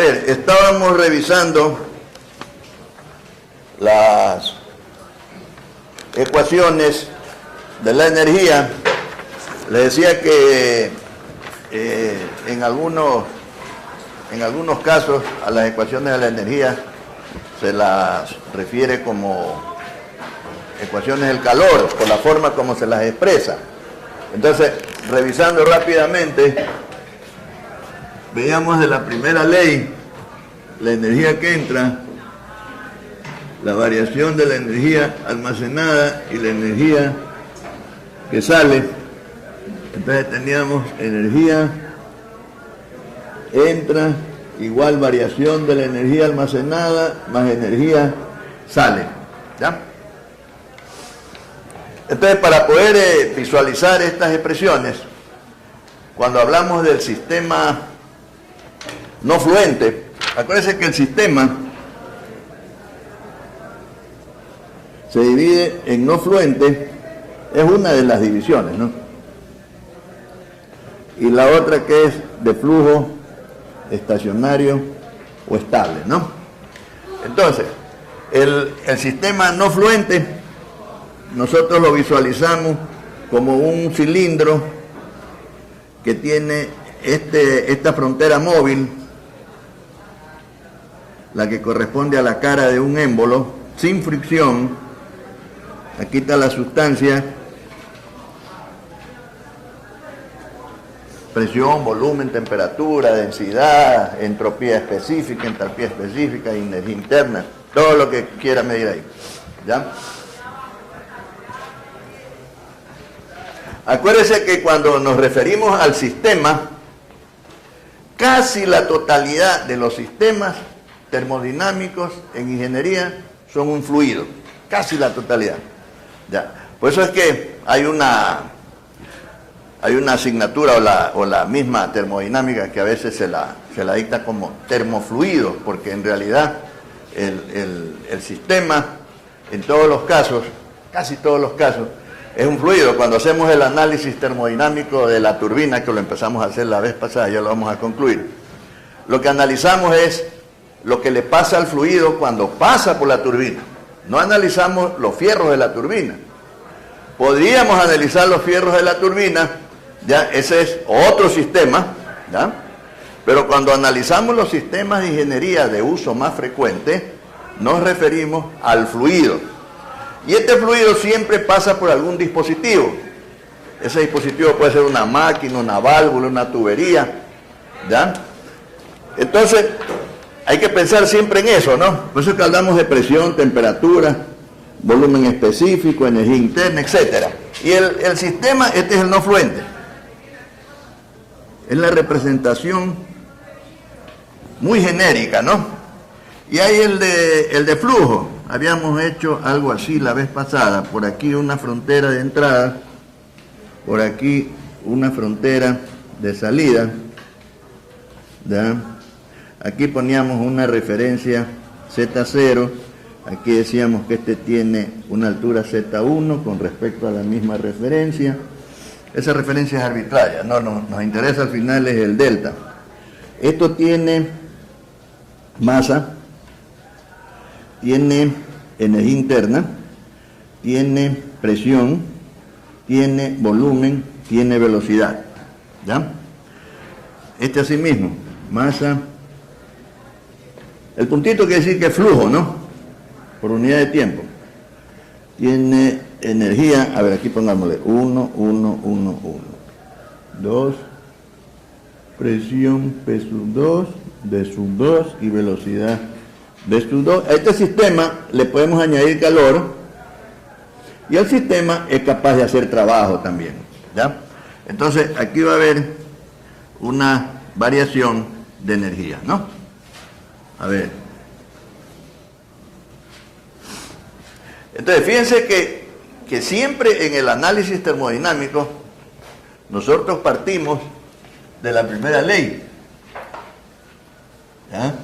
ver, estábamos revisando las ecuaciones de la energía. Les decía que en algunos casos a las ecuaciones de la energía se las refiere como ecuaciones del calor, por la forma como se las expresa. Entonces, revisando rápidamente, veíamos de la primera ley la energía que entra, la variación de la energía almacenada y la energía que sale. Entonces teníamos energía entra igual variación de la energía almacenada más energía sale, ¿ya? Entonces, para poder visualizar estas expresiones, cuando hablamos del sistema no fluente, acuérdense que el sistema se divide en no fluente, es una de las divisiones, ¿no? Y la otra que es de flujo estacionario o estable, ¿no? Entonces, el sistema no fluente nosotros lo visualizamos como un cilindro que tiene esta frontera móvil, la que corresponde a la cara de un émbolo, sin fricción. Aquí está la sustancia, presión, volumen, temperatura, densidad, entropía específica, entalpía específica, energía interna, todo lo que quiera medir ahí, ¿ya? Acuérdense que cuando nos referimos al sistema, casi la totalidad de los sistemas termodinámicos en ingeniería son un fluido, casi la totalidad. ¿Ya? Por eso es que hay una asignatura o la misma termodinámica que a veces se la dicta como termofluido, porque en realidad el sistema, en todos los casos, casi todos los casos, es un fluido. Cuando hacemos el análisis termodinámico de la turbina, que lo empezamos a hacer la vez pasada, ya lo vamos a concluir, lo que analizamos es lo que le pasa al fluido cuando pasa por la turbina. No analizamos los fierros de la turbina. Podríamos analizar los fierros de la turbina, ya, ese es otro sistema, ¿ya? Pero cuando analizamos los sistemas de ingeniería de uso más frecuente, nos referimos al fluido. Y este fluido siempre pasa por algún dispositivo. Ese dispositivo puede ser una máquina, una válvula, una tubería, ¿ya? Entonces, hay que pensar siempre en eso, ¿no? Por eso es que hablamos de presión, temperatura, volumen específico, energía interna, etc. Y el sistema, este es el no fluente. Es la representación muy genérica, ¿no? Y hay el de flujo. Habíamos hecho algo así la vez pasada. Por aquí una frontera de entrada, por aquí una frontera de salida, ¿ya? Aquí poníamos una referencia Z0, aquí decíamos que este tiene una altura Z1 con respecto a la misma referencia. Esa referencia es arbitraria, no nos interesa al final es el delta. Esto tiene masa, tiene energía interna, tiene presión, tiene volumen, tiene velocidad, ¿ya? Este así mismo, masa. El puntito quiere decir que es flujo, ¿no? Por unidad de tiempo. Tiene energía, a ver, aquí pongámosle 1, 1, 1, 1. 2, presión P sub 2, D sub 2 y velocidad D sub 2. A este sistema le podemos añadir calor y el sistema es capaz de hacer trabajo también, ¿ya? Entonces, aquí va a haber una variación de energía, ¿no? A ver. Entonces, fíjense que siempre en el análisis termodinámico nosotros partimos de la primera ley, ¿ya?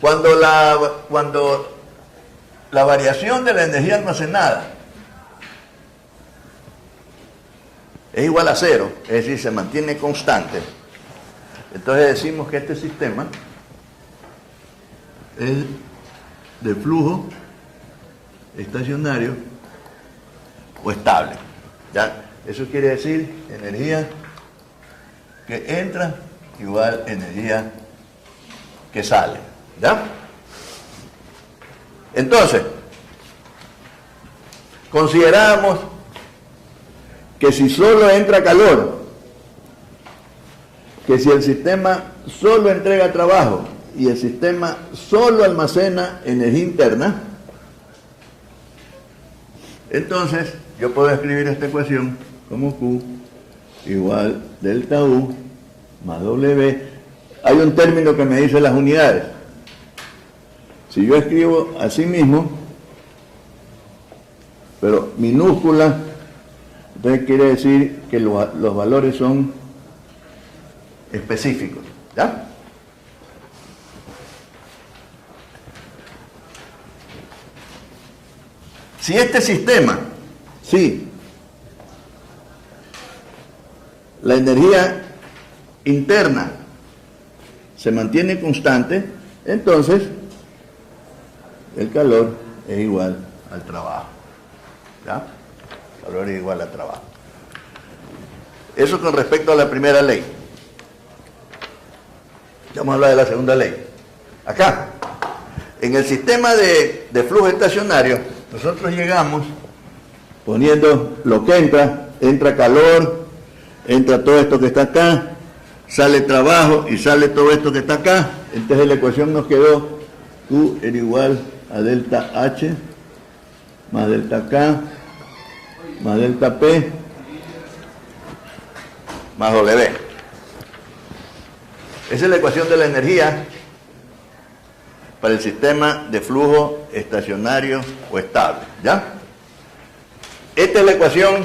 Cuando la variación de la energía almacenada es igual a cero, es decir, se mantiene constante, Entonces decimos que este sistema es de flujo estacionario o estable. ¿Ya? Eso quiere decir energía que entra igual energía que sale. ¿Ya? Entonces, consideramos que si solo entra calor, que si el sistema solo entrega trabajo y el sistema solo almacena energía interna, entonces yo puedo escribir esta ecuación como Q igual delta U más W. Hay un término que me dice las unidades. Si yo escribo así mismo, pero minúscula, entonces quiere decir que los valores son específicos. ¿Ya? Si este sistema, sí, la energía interna se mantiene constante, entonces el calor es igual al trabajo. ¿Ya? El calor es igual al trabajo. Eso con respecto a la primera ley. Ya vamos a hablar de la segunda ley. Acá, en el sistema de flujo estacionario, nosotros llegamos poniendo lo que entra calor, entra todo esto que está acá, sale trabajo y sale todo esto que está acá. Entonces la ecuación nos quedó Q era igual a delta H más delta K más delta P más W. Esa es la ecuación de la energía para el sistema de flujo estacionario o estable. ¿Ya? Esta es la ecuación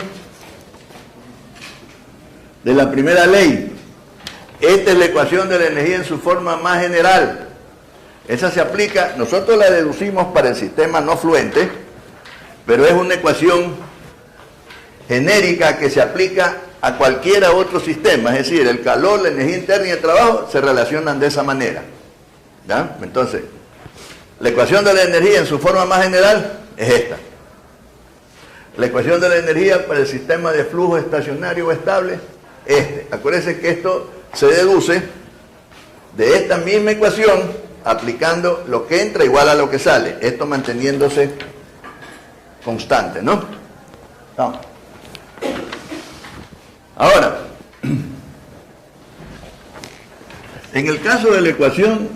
de la primera ley. Esta es la ecuación de la energía en su forma más general. Esa se aplica, nosotros la deducimos para el sistema no fluente, pero es una ecuación genérica que se aplica a cualquier otro sistema. Es decir, el calor, la energía interna y el trabajo se relacionan de esa manera. ¿Ya? Entonces, la ecuación de la energía en su forma más general es esta. La ecuación de la energía para el sistema de flujo estacionario o estable es este. Acuérdense que esto se deduce de esta misma ecuación aplicando lo que entra igual a lo que sale. Esto manteniéndose constante, ¿no? Vamos. Ahora, en el caso de la ecuación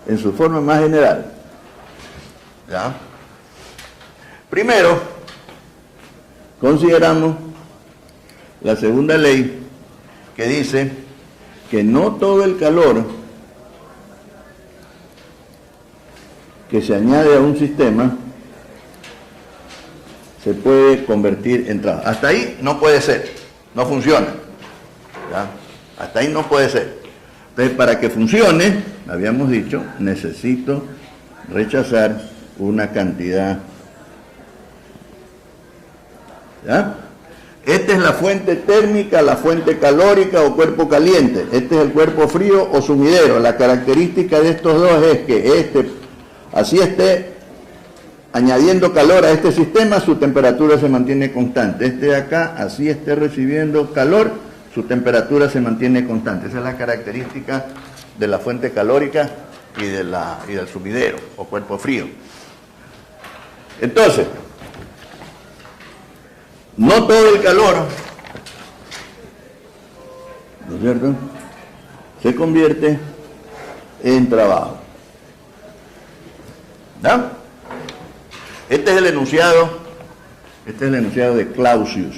en su forma más general, ¿ya? Primero, consideramos la segunda ley que dice que no todo el calor que se añade a un sistema se puede convertir en trabajo. Hasta ahí no puede ser, no funciona. ¿Ya? Hasta ahí no puede ser. Entonces, para que funcione, habíamos dicho, necesito rechazar una cantidad. ¿Ya? Esta es la fuente térmica, la fuente calórica o cuerpo caliente. Este es el cuerpo frío o sumidero. La característica de estos dos es que así esté añadiendo calor a este sistema, su temperatura se mantiene constante. Este de acá, así esté recibiendo calor, su temperatura se mantiene constante. Esa es la característica de la fuente calórica y del sumidero o cuerpo frío. Entonces, no todo el calor, ¿no es cierto?, se convierte en trabajo. ¿No? Este es el enunciado de Clausius.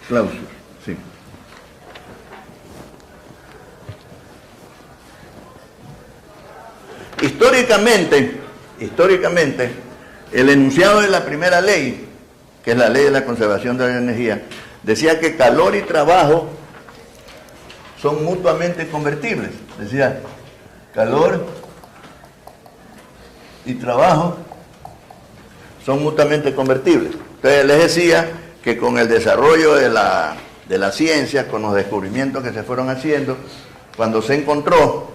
Clausius, sí. Históricamente, el enunciado de la primera ley, que es la ley de la conservación de la energía, decía que calor y trabajo son mutuamente convertibles. Decía, calor y trabajo son mutuamente convertibles. Entonces les decía que con el desarrollo de la ciencia, con los descubrimientos que se fueron haciendo, cuando se encontró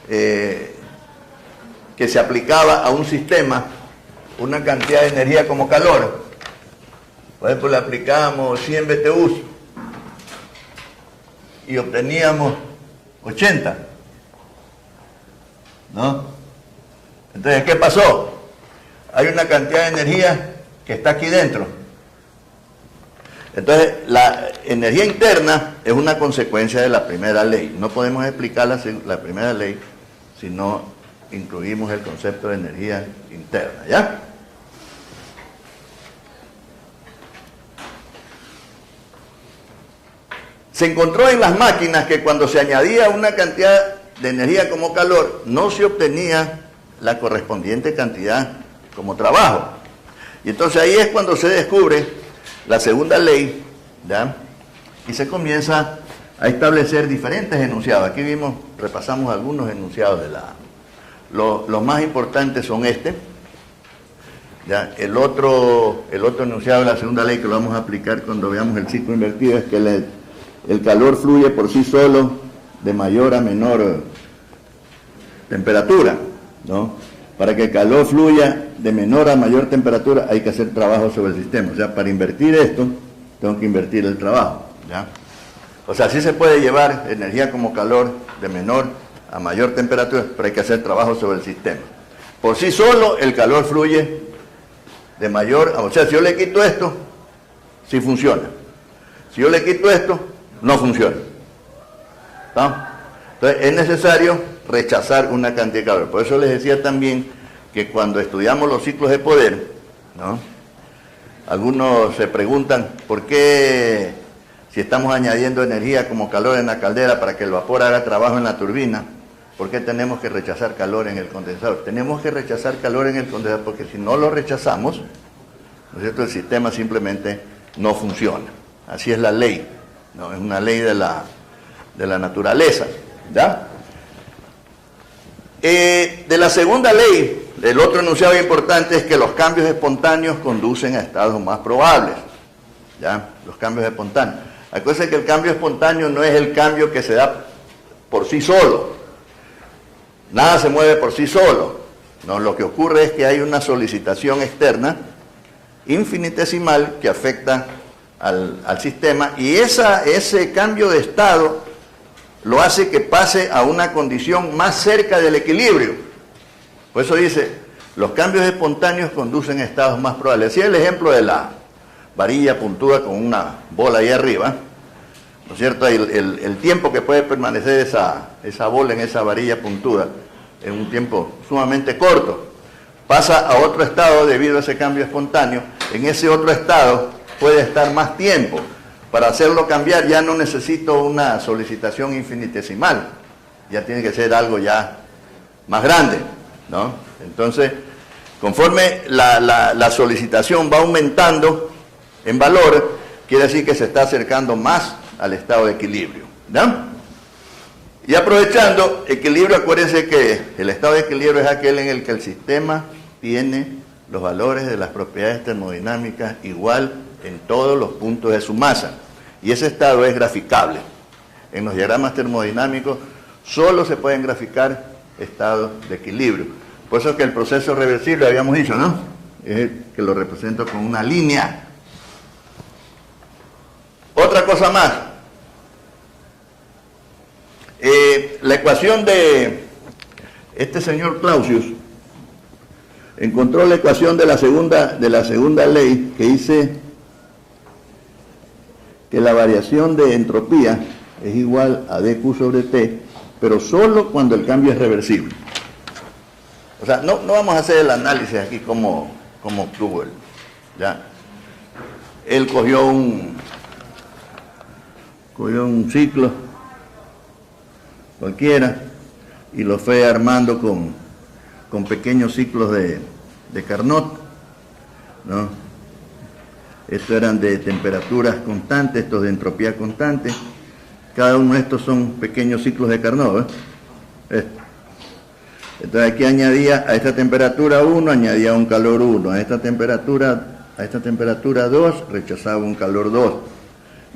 que se aplicaba a un sistema una cantidad de energía como calor, por ejemplo, le aplicábamos 100 BTUs y obteníamos 80, ¿no? Entonces, ¿qué pasó? Hay una cantidad de energía que está aquí dentro. Entonces, la energía interna es una consecuencia de la primera ley. No podemos explicar la primera ley si no incluimos el concepto de energía interna, ¿ya? Se encontró en las máquinas que cuando se añadía una cantidad de energía como calor, no se obtenía la correspondiente cantidad como trabajo. Y entonces ahí es cuando se descubre la segunda ley, ¿ya? Y se comienza a establecer diferentes enunciados. Aquí repasamos algunos enunciados de los más importantes son ¿ya? El otro enunciado de la segunda ley que lo vamos a aplicar cuando veamos el ciclo invertido es que el calor fluye por sí solo de mayor a menor temperatura, ¿no? Para que el calor fluya de menor a mayor temperatura hay que hacer trabajo sobre el sistema. O sea, para invertir esto, tengo que invertir el trabajo, ¿ya? O sea, sí se puede llevar energía como calor de menor a mayor temperatura, pero hay que hacer trabajo sobre el sistema. Por sí solo, el calor fluye de mayor, o sea, si yo le quito esto, sí funciona. Si yo le quito esto, no funciona, ¿no? Entonces, es necesario rechazar una cantidad de calor. Por eso les decía también que cuando estudiamos los ciclos de poder, ¿no? Algunos se preguntan por qué, si estamos añadiendo energía como calor en la caldera para que el vapor haga trabajo en la turbina, ¿por qué tenemos que rechazar calor en el condensador? Tenemos que rechazar calor en el condensador porque si no lo rechazamos, ¿no es cierto?, el sistema simplemente no funciona. Así es la ley, ¿no? Es una ley de la naturaleza, ¿ya? De la segunda ley, el otro enunciado importante es que los cambios espontáneos conducen a estados más probables, ¿ya? Los cambios espontáneos. Acuérdense que el cambio espontáneo no es el cambio que se da por sí solo. Nada se mueve por sí solo. No, lo que ocurre es que hay una solicitación externa infinitesimal que afecta al sistema y ese cambio de estado lo hace que pase a una condición más cerca del equilibrio. Por eso dice, los cambios espontáneos conducen a estados más probables. Así es el ejemplo de la varilla puntuda con una bola ahí arriba, ¿no es cierto? El tiempo que puede permanecer esa bola en esa varilla puntuda es un tiempo sumamente corto. Pasa a otro estado debido a ese cambio espontáneo. En ese otro estado puede estar más tiempo. Para hacerlo cambiar ya no necesito una solicitación infinitesimal, ya tiene que ser algo ya más grande, ¿no? Entonces, conforme la solicitación va aumentando en valor, quiere decir que se está acercando más al estado de equilibrio, ¿no? Y aprovechando equilibrio, acuérdense que el estado de equilibrio es aquel en el que el sistema tiene los valores de las propiedades termodinámicas igual en todos los puntos de su masa. Y ese estado es graficable. En los diagramas termodinámicos solo se pueden graficar estados de equilibrio. Por eso que el proceso reversible, habíamos dicho, ¿no? Es el que lo represento con una línea. Otra cosa más. La ecuación de este señor Clausius encontró la ecuación de la segunda ley que dice que la variación de entropía es igual a dQ sobre T, pero solo cuando el cambio es reversible. O sea, no vamos a hacer el análisis aquí como obtuvo él, ¿ya? Él cogió un ciclo cualquiera y lo fue armando con pequeños ciclos de Carnot, ¿no? Estos eran de temperaturas constantes, estos de entropía constante. Cada uno de estos son pequeños ciclos de Carnot, ¿eh? Entonces aquí añadía a esta temperatura 1, añadía un calor 1, a esta temperatura a esta temperatura 2, rechazaba un calor 2.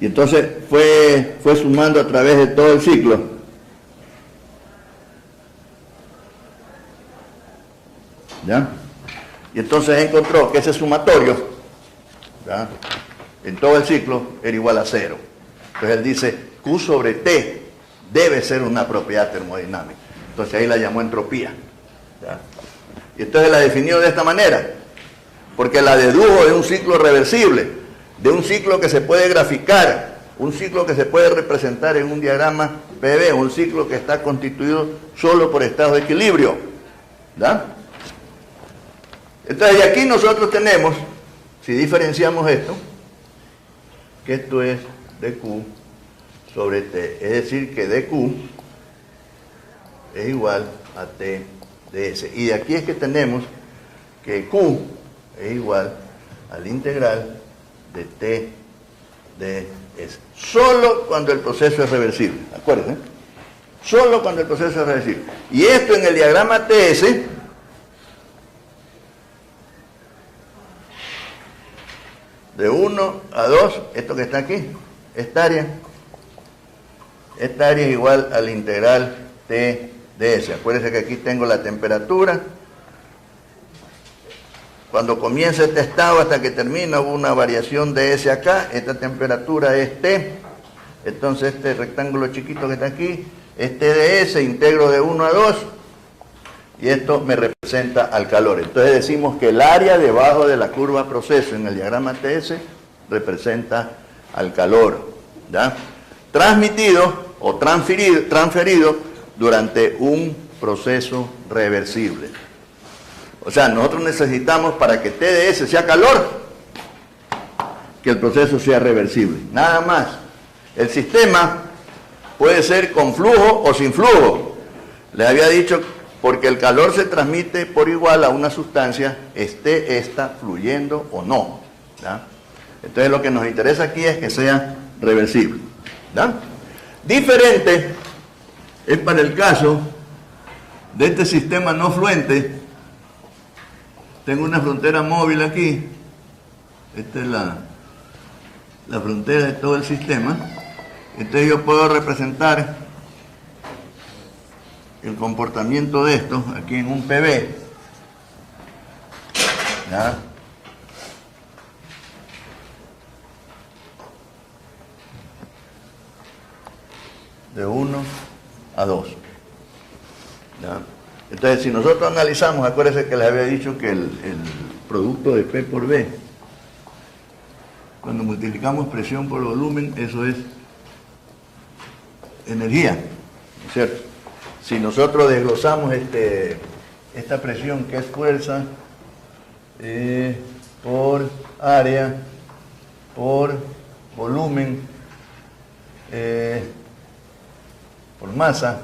Y entonces fue sumando a través de todo el ciclo. ¿Ya? Y entonces encontró que ese sumatorio, ¿ya?, en todo el ciclo era igual a 0. Entonces él dice, Q sobre T debe ser una propiedad termodinámica. Entonces ahí la llamó entropía. ¿Ya? Y entonces la definió de esta manera, porque la dedujo de un ciclo reversible, de un ciclo que se puede graficar, un ciclo que se puede representar en un diagrama PV, un ciclo que está constituido solo por estados de equilibrio. ¿Ya? Entonces de aquí nosotros tenemos, si diferenciamos esto, que esto es dQ sobre T, es decir que dQ es igual a T de S. Y de aquí es que tenemos que Q es igual al integral de T de S. Solo cuando el proceso es reversible, acuérdense, solo cuando el proceso es reversible. Y esto en el diagrama TS de 1 a 2, esto que está aquí, esta área es igual al integral T de S. Acuérdense que aquí tengo la temperatura. Cuando comienza este estado hasta que termina hubo una variación de S acá, esta temperatura es T, entonces este rectángulo chiquito que está aquí es T de S, integro de 1 a 2, y esto me representa al calor. Entonces decimos que el área debajo de la curva proceso en el diagrama TS representa al calor, ¿ya?, transmitido o transferido durante un proceso reversible. O sea, nosotros necesitamos, para que T de S sea calor, que el proceso sea reversible. Nada más. El sistema puede ser con flujo o sin flujo. Les había dicho, porque el calor se transmite por igual a una sustancia, esté esta fluyendo o no. ¿Ya? Entonces lo que nos interesa aquí es que sea reversible. ¿Ya? Diferente es para el caso de este sistema no fluente. Tengo una frontera móvil aquí. Esta es la frontera de todo el sistema. Entonces yo puedo representar el comportamiento de esto aquí en un PV. ¿Ya? De 1 a 2. ¿Ya? Entonces, si nosotros analizamos, acuérdense que les había dicho que el producto de P por V, cuando multiplicamos presión por volumen, eso es energía, ¿no es cierto? Si nosotros desglosamos esta presión, que es fuerza por área, por volumen, por masa,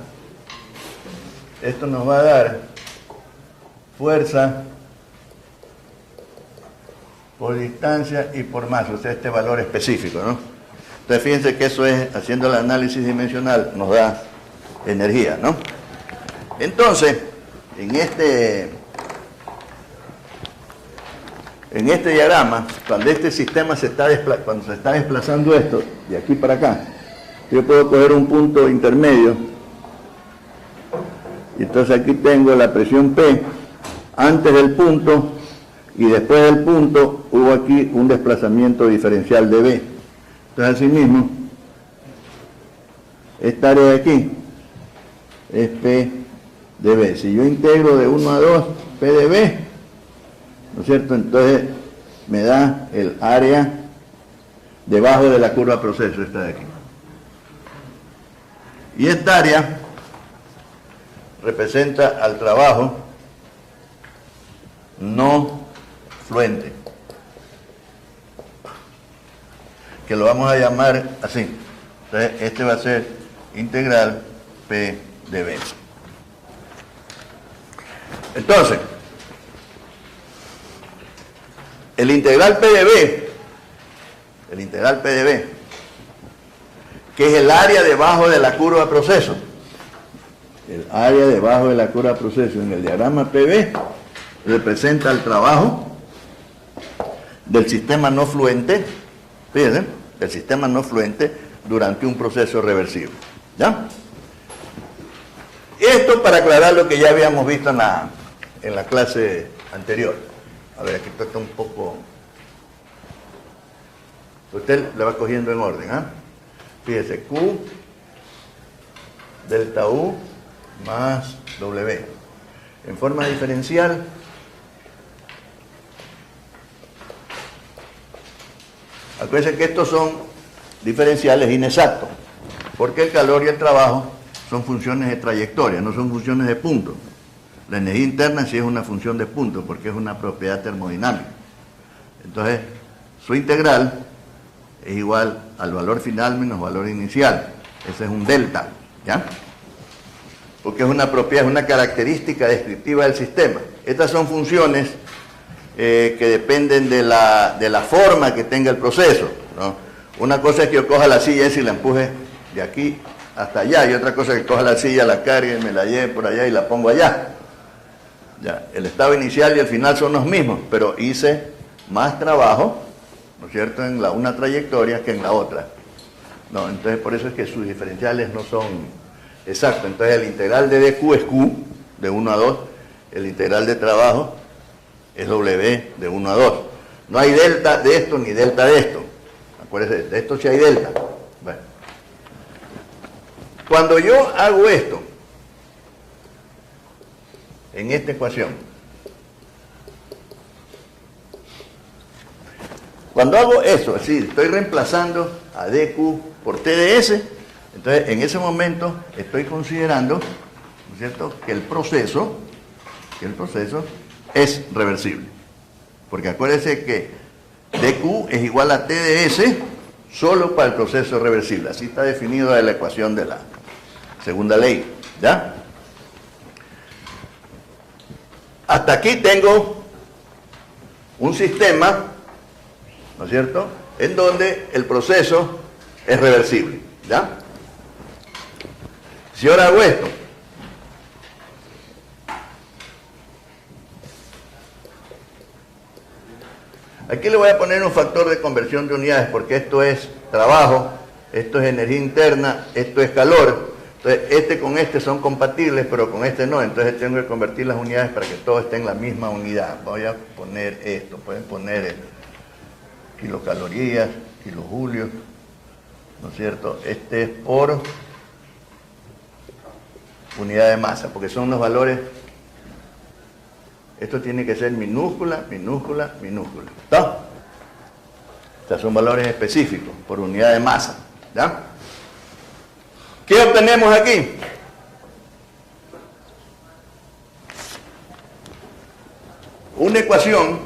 esto nos va a dar fuerza por distancia y por masa, o sea, este valor específico, ¿no? Entonces fíjense que eso es, haciendo el análisis dimensional, nos da energía, ¿no? Entonces, en este diagrama, cuando este sistema cuando se está desplazando esto, de aquí para acá, yo puedo coger un punto intermedio. Y entonces aquí tengo la presión P antes del punto y después del punto hubo aquí un desplazamiento diferencial de B. Entonces así mismo, esta área de aquí es P de B. Si yo integro de 1 a 2 P de B, ¿no es cierto? Entonces me da el área debajo de la curva proceso, esta de aquí. Y esta área representa al trabajo no fluente, que lo vamos a llamar así. Entonces, este va a ser integral P de B. Entonces, el integral P de B, que es el área debajo de la curva proceso, el área debajo de la curva proceso en el diagrama PV representa el trabajo del sistema no fluente, fíjense, del sistema no fluente durante un proceso reversible. ¿Ya? Esto para aclarar lo que ya habíamos visto en la clase anterior. A ver, aquí está un poco... Usted le va cogiendo en orden, ¿ah? Fíjese, Q delta U más W. En forma diferencial, acuérdense que estos son diferenciales inexactos, porque el calor y el trabajo son funciones de trayectoria, no son funciones de punto. La energía interna sí es una función de punto, porque es una propiedad termodinámica. Entonces, su integral es igual al valor final menos valor inicial. Ese es un delta, ¿ya? Porque es una propiedad, es una característica descriptiva del sistema. Estas son funciones que dependen de la forma que tenga el proceso, ¿no? Una cosa es que yo coja la silla y la empuje de aquí hasta allá, y otra cosa es que coja la silla, la cargue, me la lleve por allá y la pongo allá. Ya, el estado inicial y el final son los mismos, pero hice más trabajo, ¿no es cierto?, en una trayectoria que en la otra. No, entonces por eso es que sus diferenciales no son exactos. Entonces el integral de dq es q, de 1 a 2, el integral de trabajo es w, de 1 a 2. No hay delta de esto ni delta de esto. Acuérdense, de esto sí hay delta. Bueno. Cuando yo hago esto, en esta ecuación, cuando hago eso, así, estoy reemplazando a dq por tds, entonces en ese momento estoy considerando, ¿no es cierto?, que el proceso es reversible. Porque acuérdense que dq es igual a tds solo para el proceso reversible. Así está definido en la ecuación de la segunda ley. ¿Ya? Hasta aquí tengo un sistema, ¿no es cierto?, en donde el proceso es reversible. ¿Ya? Si ahora hago esto, aquí le voy a poner un factor de conversión de unidades, porque esto es trabajo, esto es energía interna, esto es calor. Entonces, este con este son compatibles, pero con este no. Entonces tengo que convertir las unidades para que todo esté en la misma unidad. Voy a poner esto, pueden poner kilocalorías, kilojulios, ¿no es cierto? Este es por unidad de masa, porque son los valores. Esto tiene que ser minúscula, minúscula, minúscula. ¿Está? O sea, son valores específicos por unidad de masa. ¿Ya? ¿Qué obtenemos aquí? Una ecuación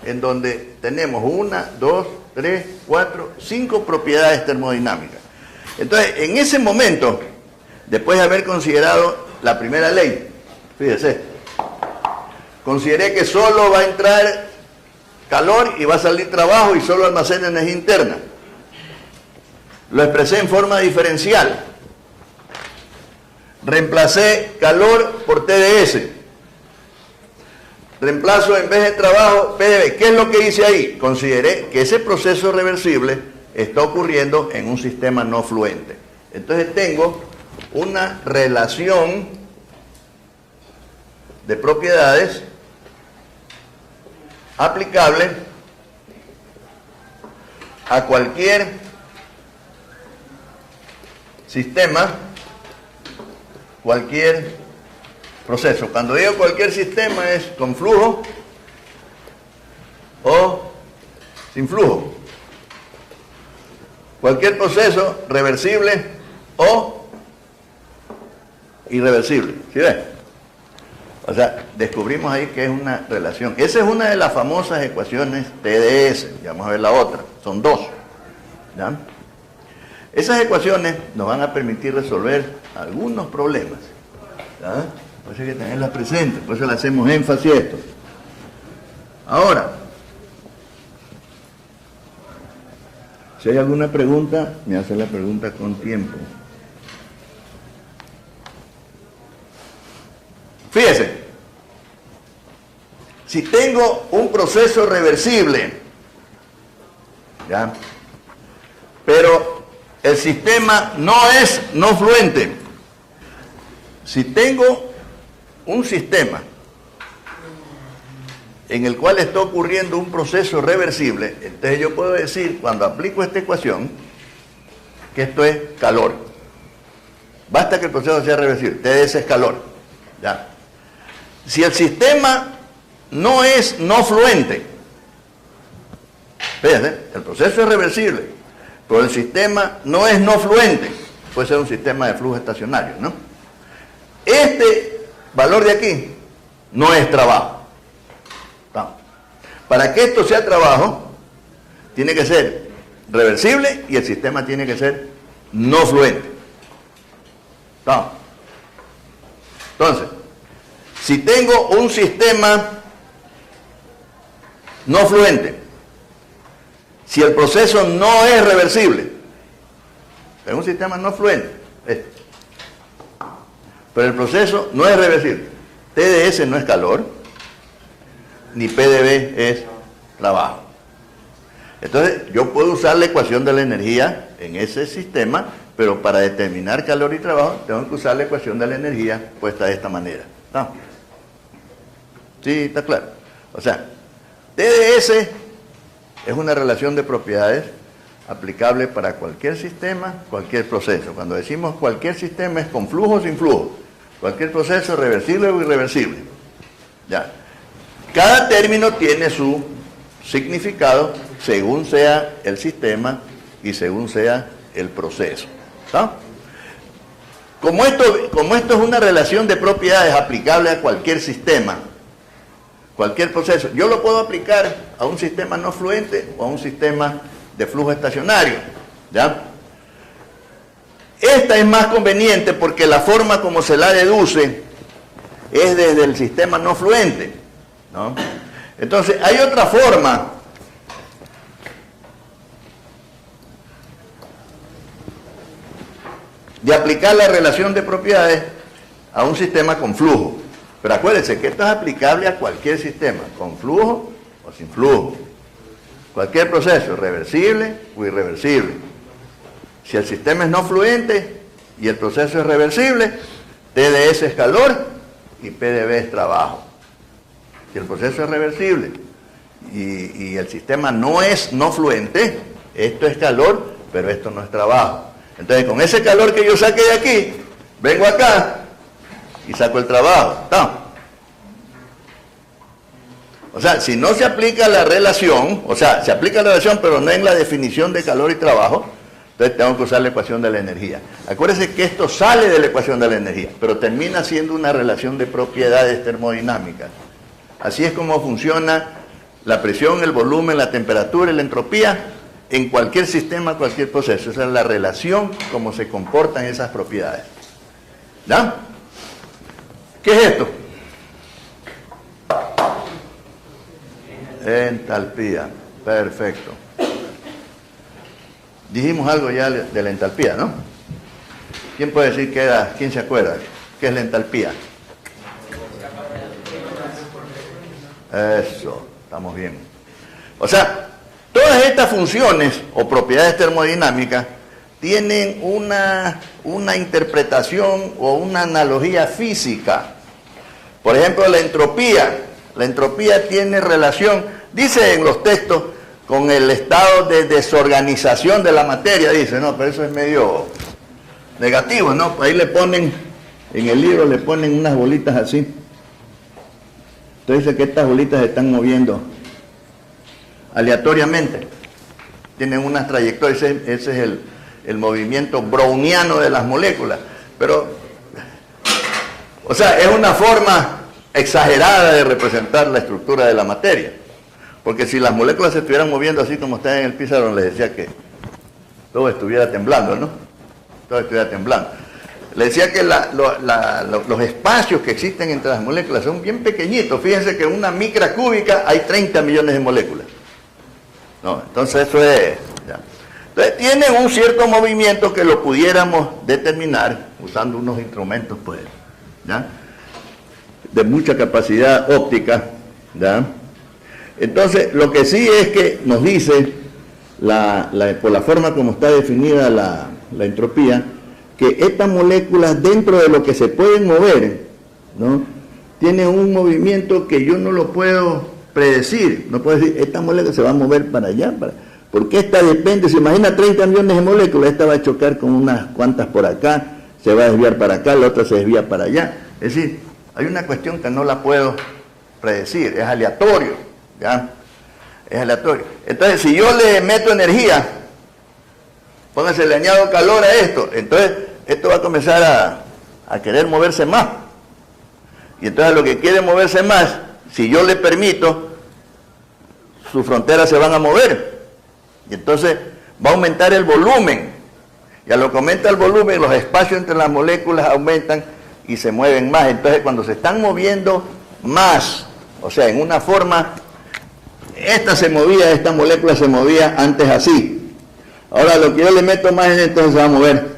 en donde tenemos 1, 2, 3, 4, 5 propiedades termodinámicas. Entonces, en ese momento, después de haber considerado la primera ley, fíjese, consideré que solo va a entrar calor y va a salir trabajo y solo almacena energía interna. Lo expresé en forma diferencial. Reemplacé calor por TDS. Reemplazo en vez de trabajo PdV. ¿Qué es lo que hice ahí? Consideré que ese proceso reversible está ocurriendo en un sistema no fluente. Entonces tengo una relación de propiedades aplicable a cualquier sistema, cualquier proceso. Cuando digo cualquier sistema es con flujo o sin flujo. Cualquier proceso reversible o irreversible. ¿Sí ves? O sea, descubrimos ahí que es una relación. Esa es una de las famosas ecuaciones TDS. Y vamos a ver la otra. Son dos. ¿Ya? Esas ecuaciones nos van a permitir resolver algunos problemas. ¿Ya? Por eso hay que tenerlas presentes. Por eso le hacemos énfasis a esto. Ahora, si hay alguna pregunta, me hace la pregunta con tiempo. Fíjese, si tengo un proceso reversible ¿ya? Pero el sistema no es no fluente. Si tengo un sistema en el cual está ocurriendo un proceso reversible, entonces yo puedo decir, cuando aplico esta ecuación, que esto es calor. Basta que el proceso sea reversible, TDS es calor. ¿Ya? Si el sistema no es no fluente, fíjense, el proceso es reversible, pero el sistema no es no fluente, puede ser un sistema de flujo estacionario, ¿no? Este valor de aquí no es trabajo. ¿No? Para que esto sea trabajo, tiene que ser reversible y el sistema tiene que ser no fluente. ¿No? Entonces, si tengo un sistema no fluente, si el proceso no es reversible, es un sistema no fluente, pero el proceso no es reversible, TDS no es calor, ni PdV es trabajo. Entonces, yo puedo usar la ecuación de la energía en ese sistema, pero para determinar calor y trabajo, tengo que usar la ecuación de la energía puesta de esta manera. ¿No? ¿Sí? ¿Está claro? O sea, TDS es una relación de propiedades aplicable para cualquier sistema, cualquier proceso. Cuando decimos cualquier sistema es con flujo o sin flujo. Cualquier proceso, reversible o irreversible. Ya. Cada término tiene su significado según sea el sistema y según sea el proceso. ¿No? Como esto es una relación de propiedades aplicable a cualquier sistema, cualquier proceso, yo lo puedo aplicar a un sistema no fluente o a un sistema de flujo estacionario. ¿Ya? Esta es más conveniente porque la forma como se la deduce es desde el sistema no fluente, ¿no? Entonces, hay otra forma de aplicar la relación de propiedades a un sistema con flujo. Pero acuérdense que esto es aplicable a cualquier sistema, con flujo o sin flujo. Cualquier proceso, reversible o irreversible. Si el sistema es no fluente y el proceso es reversible, TDS es calor y PdV es trabajo. Si el proceso es reversible y el sistema no es no fluente, esto es calor, pero esto no es trabajo. Entonces, con ese calor que yo saqué de aquí, vengo acá y saco el trabajo. ¿Está? O sea, si no se aplica la relación, o sea, se aplica la relación, pero no en la definición de calor y trabajo, entonces tengo que usar la ecuación de la energía. Acuérdense que esto sale de la ecuación de la energía, pero termina siendo una relación de propiedades termodinámicas. Así es como funciona la presión, el volumen, la temperatura y la entropía en cualquier sistema, cualquier proceso. Esa es la relación, cómo se comportan esas propiedades. ¿Ya? ¿Qué es esto? Entalpía. Perfecto. Dijimos algo ya de la entalpía, ¿no? ¿Quién puede decir quién se acuerda? ¿Qué es la entalpía? Eso, estamos bien. O sea, todas estas funciones o propiedades termodinámicas tienen una interpretación o una analogía física. Por ejemplo, la entropía. La entropía tiene relación, dice en los textos, con el estado de desorganización de la materia. Dice, no, pero eso es medio negativo, ¿no? Ahí le ponen, en el libro le ponen unas bolitas así. Entonces dice que estas bolitas se están moviendo aleatoriamente. Tienen unas trayectorias, ese es el movimiento browniano de las moléculas. Pero, o sea, es una forma exagerada de representar la estructura de la materia. Porque si las moléculas se estuvieran moviendo así como están en el pizarrón, les decía que todo estuviera temblando, ¿no? Todo estuviera temblando. Les decía que los espacios que existen entre las moléculas son bien pequeñitos. Fíjense que en una micra cúbica hay 30 millones de moléculas. No, entonces eso es... Ya. Entonces tienen un cierto movimiento que lo pudiéramos determinar usando unos instrumentos, pues, ¿ya? De mucha capacidad óptica, ¿ya? Entonces, lo que sí es que nos dice por la forma como está definida la entropía, que estas moléculas dentro de lo que se pueden mover, ¿no?, tienen un movimiento que yo no lo puedo predecir. No puedo decir, esta molécula se va a mover para allá, porque esta depende, se imagina 30 millones de moléculas, esta va a chocar con unas cuantas por acá, se va a desviar para acá, la otra se desvía para allá. Es decir, hay una cuestión que no la puedo predecir, es aleatorio, ¿ya? Es aleatorio. Entonces, si yo le meto energía, póngase, le añado calor a esto, entonces esto va a comenzar a querer moverse más. Y entonces lo que quiere moverse más, si yo le permito, sus fronteras se van a mover. Y entonces va a aumentar el volumen. Y a lo que aumenta el volumen, los espacios entre las moléculas aumentan y se mueven más. Entonces cuando se están moviendo más, o sea, en una forma, esta molécula se movía antes así. Ahora lo que yo le meto más en entonces se va a mover.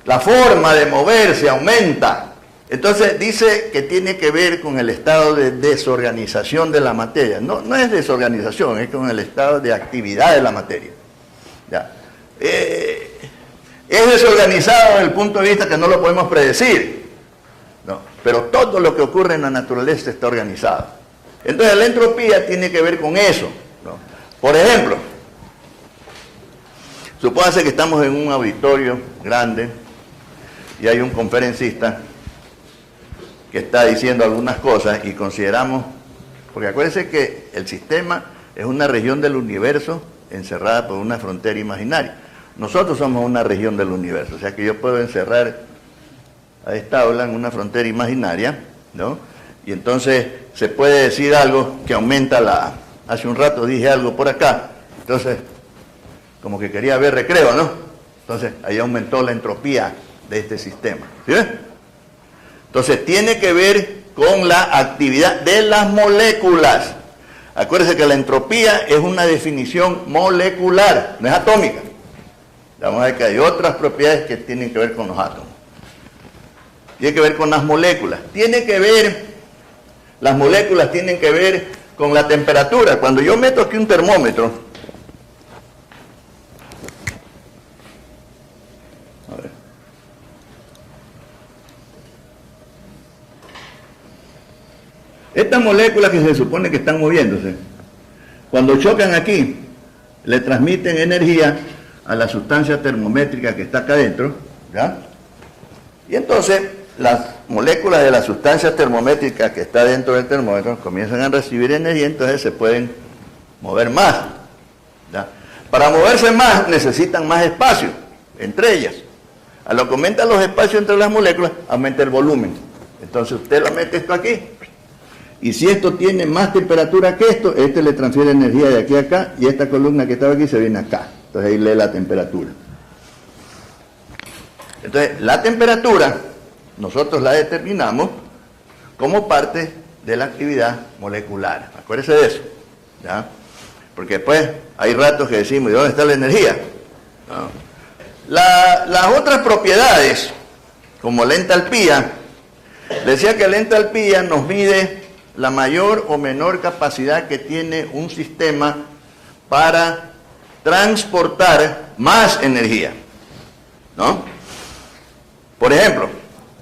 La forma de moverse aumenta. Entonces dice que tiene que ver con el estado de desorganización de la materia. No es desorganización, es con el estado de actividad de la materia. ¿Ya? Es desorganizado desde el punto de vista que no lo podemos predecir, ¿no? Pero todo lo que ocurre en la naturaleza está organizado. Entonces la entropía tiene que ver con eso, ¿no? Por ejemplo, supóngase que estamos en un auditorio grande y hay un conferencista que está diciendo algunas cosas y consideramos, porque acuérdense que el sistema es una región del universo encerrada por una frontera imaginaria. Nosotros somos una región del universo, o sea que yo puedo encerrar a esta aula en una frontera imaginaria, ¿no? Y entonces se puede decir algo que aumenta hace un rato dije algo por acá, entonces como que quería ver recreo, ¿no? Entonces ahí aumentó la entropía de este sistema, ¿sí ves? Entonces tiene que ver con la actividad de las moléculas. Acuérdense que la entropía es una definición molecular, no es atómica. Vamos a ver que hay otras propiedades que tienen que ver con los átomos. Tiene que ver con las moléculas. Las moléculas tienen que ver con la temperatura. Cuando yo meto aquí un termómetro, estas moléculas que se supone que están moviéndose, cuando chocan aquí, le transmiten energía a la sustancia termométrica que está acá adentro, ¿ya? Y entonces las moléculas de la sustancia termométrica que está dentro del termómetro comienzan a recibir energía, entonces se pueden mover más, ¿ya? Para moverse más necesitan más espacio entre ellas. A lo que aumentan los espacios entre las moléculas, aumenta el volumen. Entonces usted le mete esto aquí, y si esto tiene más temperatura que esto, este le transfiere energía de aquí a acá, y esta columna que estaba aquí se viene acá. Entonces ahí lee la temperatura. Entonces, la temperatura, nosotros la determinamos como parte de la actividad molecular. Acuérdese de eso, ¿ya? Porque después hay ratos que decimos, ¿y dónde está la energía? ¿No? Las otras propiedades, como la entalpía, decía que la entalpía nos mide la mayor o menor capacidad que tiene un sistema para transportar más energía, ¿no? Por ejemplo,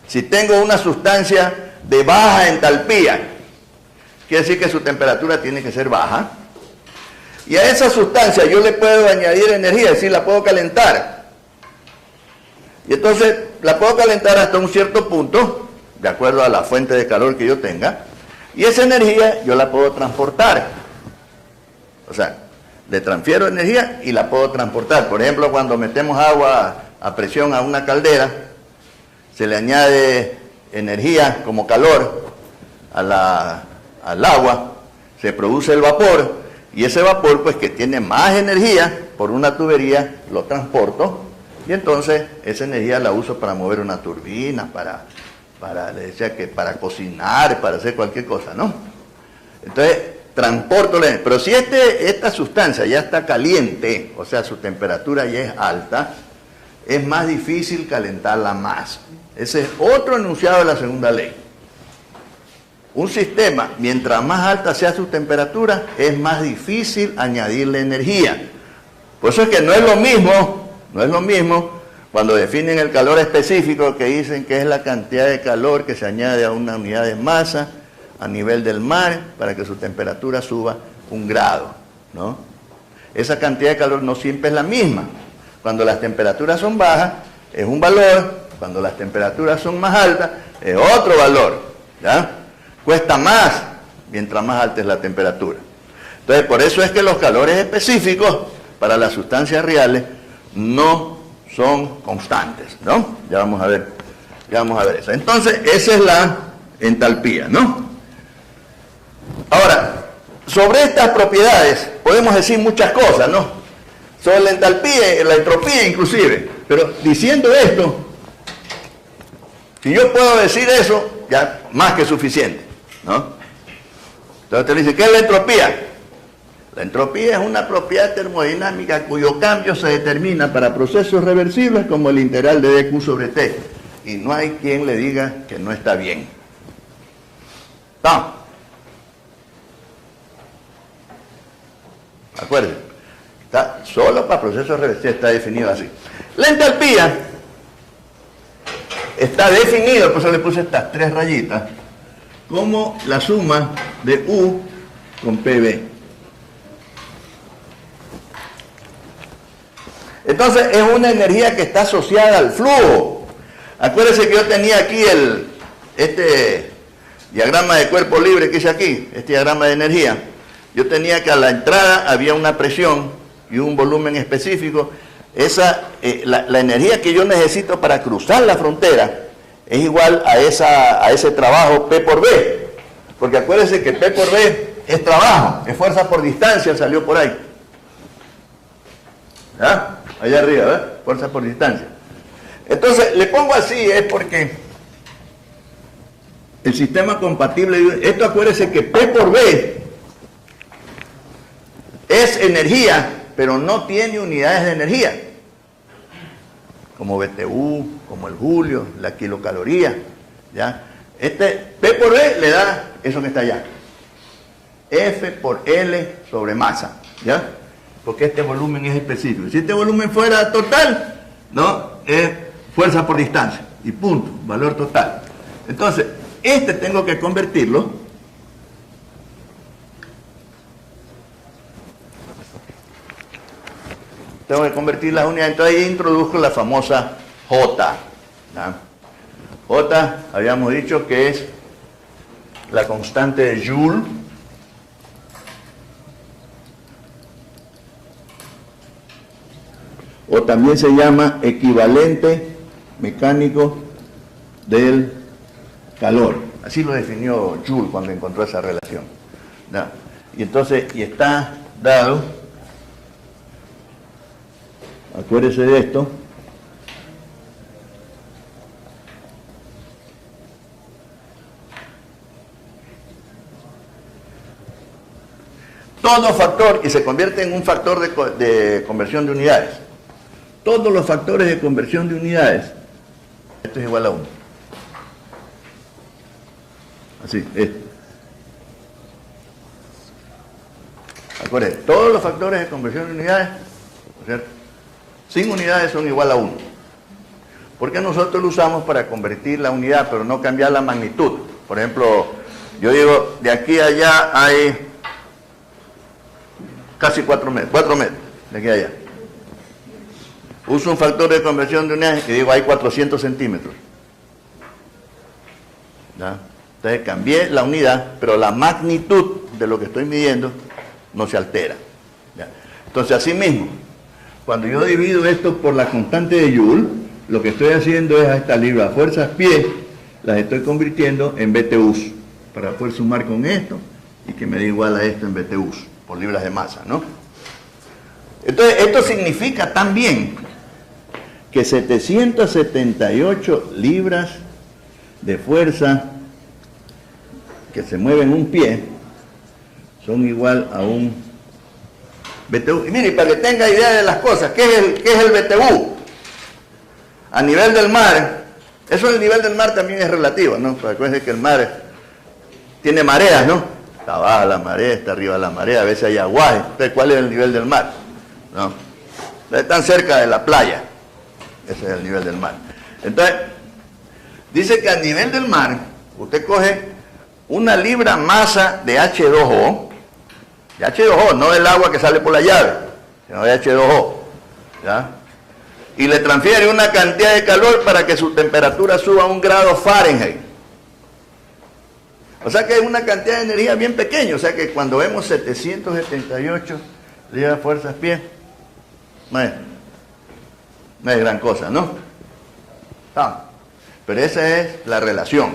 si tengo una sustancia de baja entalpía, quiere decir que su temperatura tiene que ser baja, y a esa sustancia yo le puedo añadir energía, es decir, la puedo calentar. Y entonces la puedo calentar hasta un cierto punto, de acuerdo a la fuente de calor que yo tenga, y esa energía yo la puedo transportar. O sea, le transfiero energía y la puedo transportar. Por ejemplo, cuando metemos agua a presión a una caldera, se le añade energía como calor al agua, se produce el vapor, y ese vapor, pues que tiene más energía, por una tubería lo transporto, y entonces esa energía la uso para mover una turbina, le decía que para cocinar, para hacer cualquier cosa, ¿no? Entonces, transporto la energía. Pero si esta sustancia ya está caliente, o sea, su temperatura ya es alta, es más difícil calentarla más. Ese es otro enunciado de la segunda ley. un sistema, mientras más alta sea su temperatura, es más difícil añadirle energía. Por eso es que no es lo mismo cuando definen el calor específico, que dicen que es la cantidad de calor que se añade a una unidad de masa a nivel del mar para que su temperatura suba 1 grado, ¿no? Esa cantidad de calor no siempre es la misma. Cuando las temperaturas son bajas es un valor, cuando las temperaturas son más altas es otro valor, ¿ya? Cuesta más mientras más alta es la temperatura. Entonces, por eso es que los calores específicos para las sustancias reales no son constantes, ¿no? Ya vamos a ver eso. Entonces, esa es la entalpía, ¿no? Ahora, sobre estas propiedades podemos decir muchas cosas, ¿no? Sobre la entalpía, la entropía inclusive, pero diciendo esto, si yo puedo decir eso, ya más que suficiente, ¿no? Entonces te dice, ¿qué es la entropía? La entropía es una propiedad termodinámica cuyo cambio se determina para procesos reversibles como el integral de dq sobre t. Y no hay quien le diga que no está bien. No. Acuérdense, está solo para procesos reversibles, está definido así. La entalpía está definida, por eso le puse estas 3 rayitas, como la suma de U con PB. Entonces es una energía que está asociada al flujo. Acuérdense que yo tenía aquí este diagrama de cuerpo libre que hice aquí, este diagrama de energía. Yo tenía que a la entrada había una presión y un volumen específico. La energía que yo necesito para cruzar la frontera es igual a ese trabajo P por B. Porque acuérdense que P por B es trabajo, es fuerza por distancia, salió por ahí. ¿Ah? Allá arriba, ¿verdad? Fuerza por distancia. Entonces, le pongo así, es porque el sistema compatible, esto acuérdense que P por B es energía, pero no tiene unidades de energía, como BTU, como el julio, la kilocaloría, ¿ya? P por B le da eso que está allá, F por L sobre masa, ¿ya? Porque este volumen es específico. Si este volumen fuera total, ¿no? Es fuerza por distancia, y punto, valor total. Entonces, tengo que convertirlo las unidades, entonces ahí introduzco la famosa J, ¿no? J, habíamos dicho que es la constante de Joule, o también se llama equivalente mecánico del calor. Así lo definió Joule cuando encontró esa relación, ¿no? Y entonces, y está dado, acuérdese de esto, todo factor, y se convierte en un factor de conversión de unidades. Todos los factores de conversión de unidades, esto es igual a 1. Así, esto. Acuérdense, todos los factores de conversión de unidades, ¿cierto?, sin unidades son igual a 1. Porque nosotros lo usamos para convertir la unidad, pero no cambiar la magnitud. Por ejemplo, yo digo, de aquí a allá hay casi 4 metros, 4 metros, de aquí a allá. Uso un factor de conversión de unidades y digo, hay 400 centímetros. ¿Ya? Entonces cambié la unidad, pero la magnitud de lo que estoy midiendo no se altera. ¿Ya? Entonces, así mismo, cuando yo divido esto por la constante de Joule, lo que estoy haciendo es a estas libras fuerzas pie, las estoy convirtiendo en BTUs, para poder sumar con esto y que me dé igual a esto en BTUs, por libras de masa, ¿no? Entonces, esto significa también que 778 libras de fuerza que se mueven un pie son igual a un BTU. Y mire, para que tenga idea de las cosas, ¿qué es el BTU? A nivel del mar, eso del nivel del mar también es relativo, ¿no? Acuérdense que el mar tiene mareas, ¿no? Está baja la marea, está arriba la marea, a veces hay aguaje. Entonces, ¿cuál es el nivel del mar? ¿No? Están cerca de la playa. Ese es el nivel del mar. Entonces, dice que a nivel del mar, usted coge una libra masa de H2O, no del agua que sale por la llave, sino de H2O, ¿ya? Y le transfiere una cantidad de calor para que su temperatura suba a 1 grado Fahrenheit. O sea que es una cantidad de energía bien pequeña. O sea que cuando vemos 778 libras fuerzas pie, no es gran cosa, ¿no? Pero esa es la relación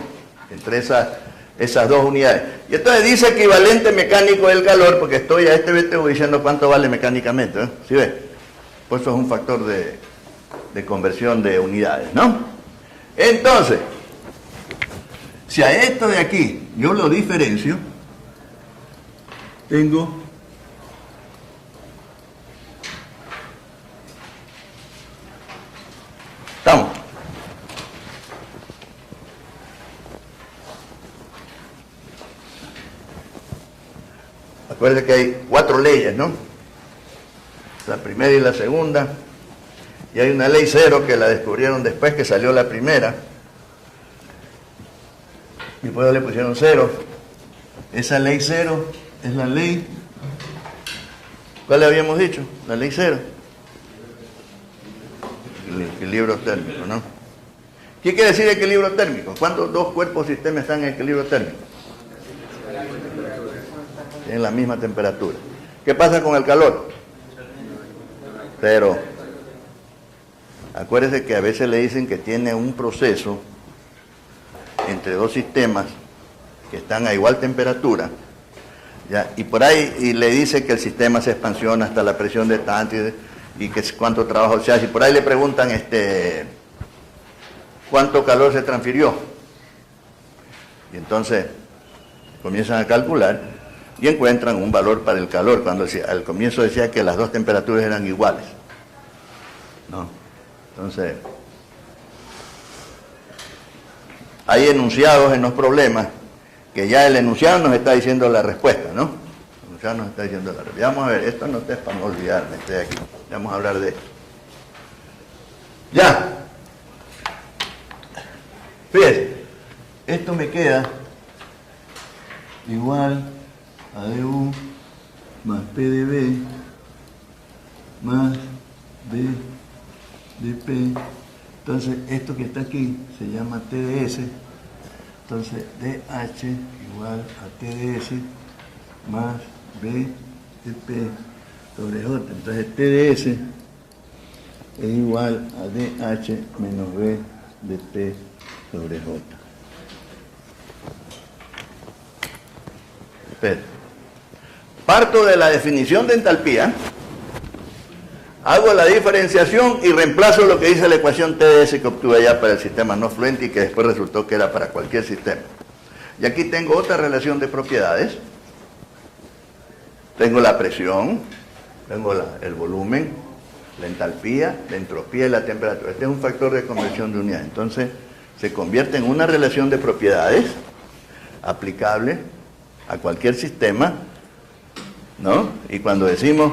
entre esas dos unidades. Y entonces dice equivalente mecánico del calor, porque estoy a este BTU diciendo cuánto vale mecánicamente, ¿eh? ¿Sí ve? Pues eso es un factor de conversión de unidades, ¿no? Entonces, si a esto de aquí yo lo diferencio, tengo estamos. Acuérdense que hay 4 leyes, ¿no? La primera y la segunda. Y hay una ley 0 que la descubrieron después que salió la primera. Y después le pusieron 0. Esa ley 0 es la ley. ¿Cuál le habíamos dicho? La ley 0. El equilibrio térmico, ¿no? ¿Qué quiere decir equilibrio térmico? ¿Cuántos dos cuerpos sistemas están en equilibrio térmico? Tienen la misma temperatura. ¿Qué pasa con el calor? 0. Acuérdese que a veces le dicen que tiene un proceso entre dos sistemas que están a igual temperatura, ¿ya? Y por ahí y le dice que el sistema se expansiona hasta la presión de tanto y que cuánto trabajo se hace. Y por ahí le preguntan cuánto calor se transfirió. Y entonces comienzan a calcular y encuentran un valor para el calor, cuando al comienzo decía que las dos temperaturas eran iguales, ¿no? Entonces, hay enunciados en los problemas que ya el enunciado nos está diciendo la respuesta, ¿no? El enunciado nos está diciendo la respuesta. Vamos a ver, esto no es para no olvidarme, estoy aquí. Vamos a hablar de esto. Ya. Fíjense, esto me queda igual a du más P de B más B de P. Entonces, esto que está aquí se llama TdS. Entonces, dH igual a TdS más B de P sobre J. Entonces, TdS es igual a dH menos B de P sobre J. Espera. Parto de la definición de entalpía, hago la diferenciación y reemplazo lo que dice la ecuación TdS que obtuve allá para el sistema no fluente y que después resultó que era para cualquier sistema. Y aquí tengo otra relación de propiedades. Tengo la presión, tengo el volumen, la entalpía, la entropía y la temperatura. Este es un factor de conversión de unidad. Entonces, se convierte en una relación de propiedades aplicable a cualquier sistema, ¿no? Y cuando decimos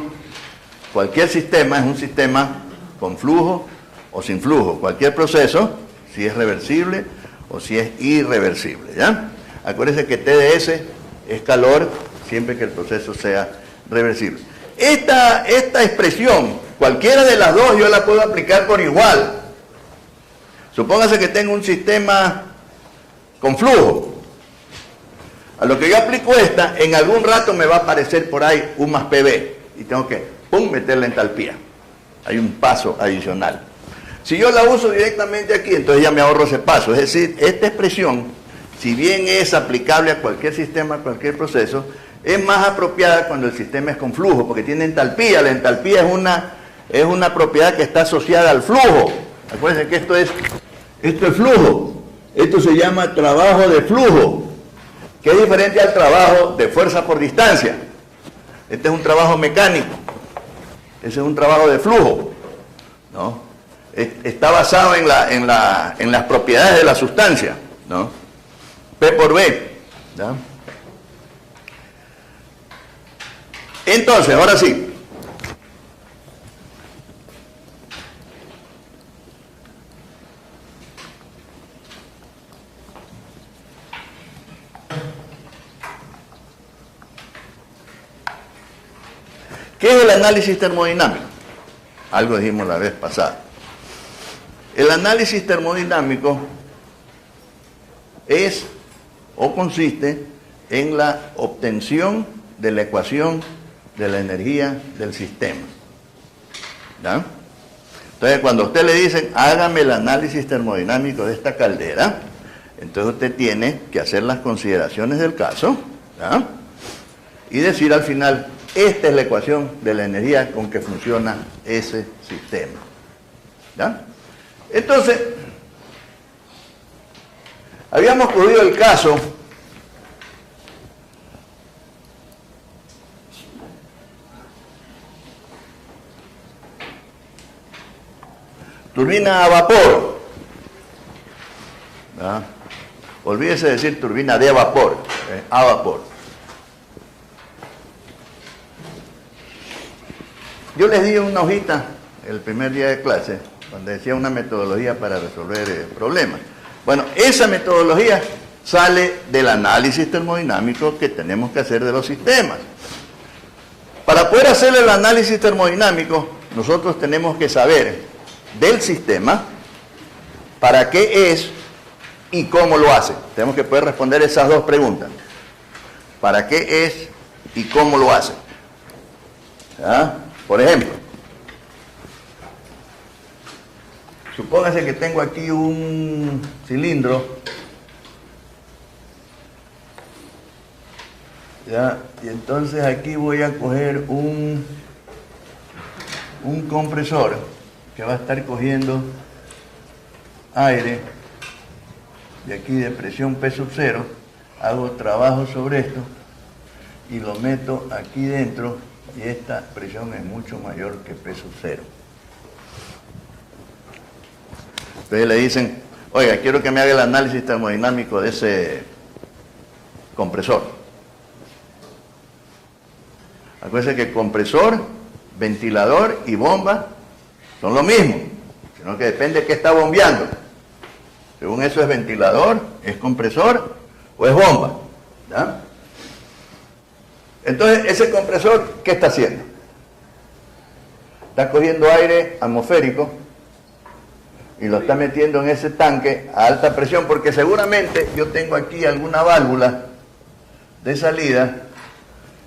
cualquier sistema es un sistema con flujo o sin flujo. Cualquier proceso, si es reversible o si es irreversible, ¿ya? Acuérdense que TdS es calor siempre que el proceso sea reversible. Esta expresión, cualquiera de las dos yo la puedo aplicar por igual. Supóngase que tengo un sistema con flujo. A lo que yo aplico esta, en algún rato me va a aparecer por ahí U más PB. Y tengo que, meter la entalpía. Hay un paso adicional. Si yo la uso directamente aquí, entonces ya me ahorro ese paso. Es decir, esta expresión, si bien es aplicable a cualquier sistema, a cualquier proceso, es más apropiada cuando el sistema es con flujo, porque tiene entalpía. La entalpía es una propiedad que está asociada al flujo. Acuérdense que esto es flujo. Esto se llama trabajo de flujo, que es diferente al trabajo de fuerza por distancia. Este es un trabajo mecánico. Ese es un trabajo de flujo, ¿no? Está basado en las propiedades de la sustancia, ¿no? P por B, ¿no? Entonces, ahora sí. ¿Qué es el análisis termodinámico? Algo dijimos la vez pasada. El análisis termodinámico es o consiste en la obtención de la ecuación de la energía del sistema. ¿Ya? Entonces, cuando a usted le dicen, hágame el análisis termodinámico de esta caldera, entonces usted tiene que hacer las consideraciones del caso, ¿ya? Y decir al final, esta es la ecuación de la energía con que funciona ese sistema. ¿Ya? Entonces, habíamos cogido el caso turbina a vapor. ¿Ya? Olvídese de decir turbina de vapor, a vapor. Yo les di una hojita el primer día de clase, donde decía una metodología para resolver problemas. Bueno, esa metodología sale del análisis termodinámico que tenemos que hacer de los sistemas. Para poder hacer el análisis termodinámico, nosotros tenemos que saber del sistema para qué es y cómo lo hace. Tenemos que poder responder esas dos preguntas. ¿Para qué es y cómo lo hace? ¿Ah? Por ejemplo, supóngase que tengo aquí un cilindro, ¿ya? Y entonces aquí voy a coger un compresor que va a estar cogiendo aire de aquí de presión P sub 0, hago trabajo sobre esto y lo meto aquí dentro y esta presión es mucho mayor que P sub 0. Entonces le dicen, oiga, quiero que me haga el análisis termodinámico de ese compresor. Acuérdense que compresor, ventilador y bomba son lo mismo, sino que depende de qué está bombeando. Según eso es ventilador, es compresor o es bomba. ¿Ya? Entonces, ese compresor, ¿qué está haciendo? Está cogiendo aire atmosférico y lo está metiendo en ese tanque a alta presión, porque seguramente yo tengo aquí alguna válvula de salida,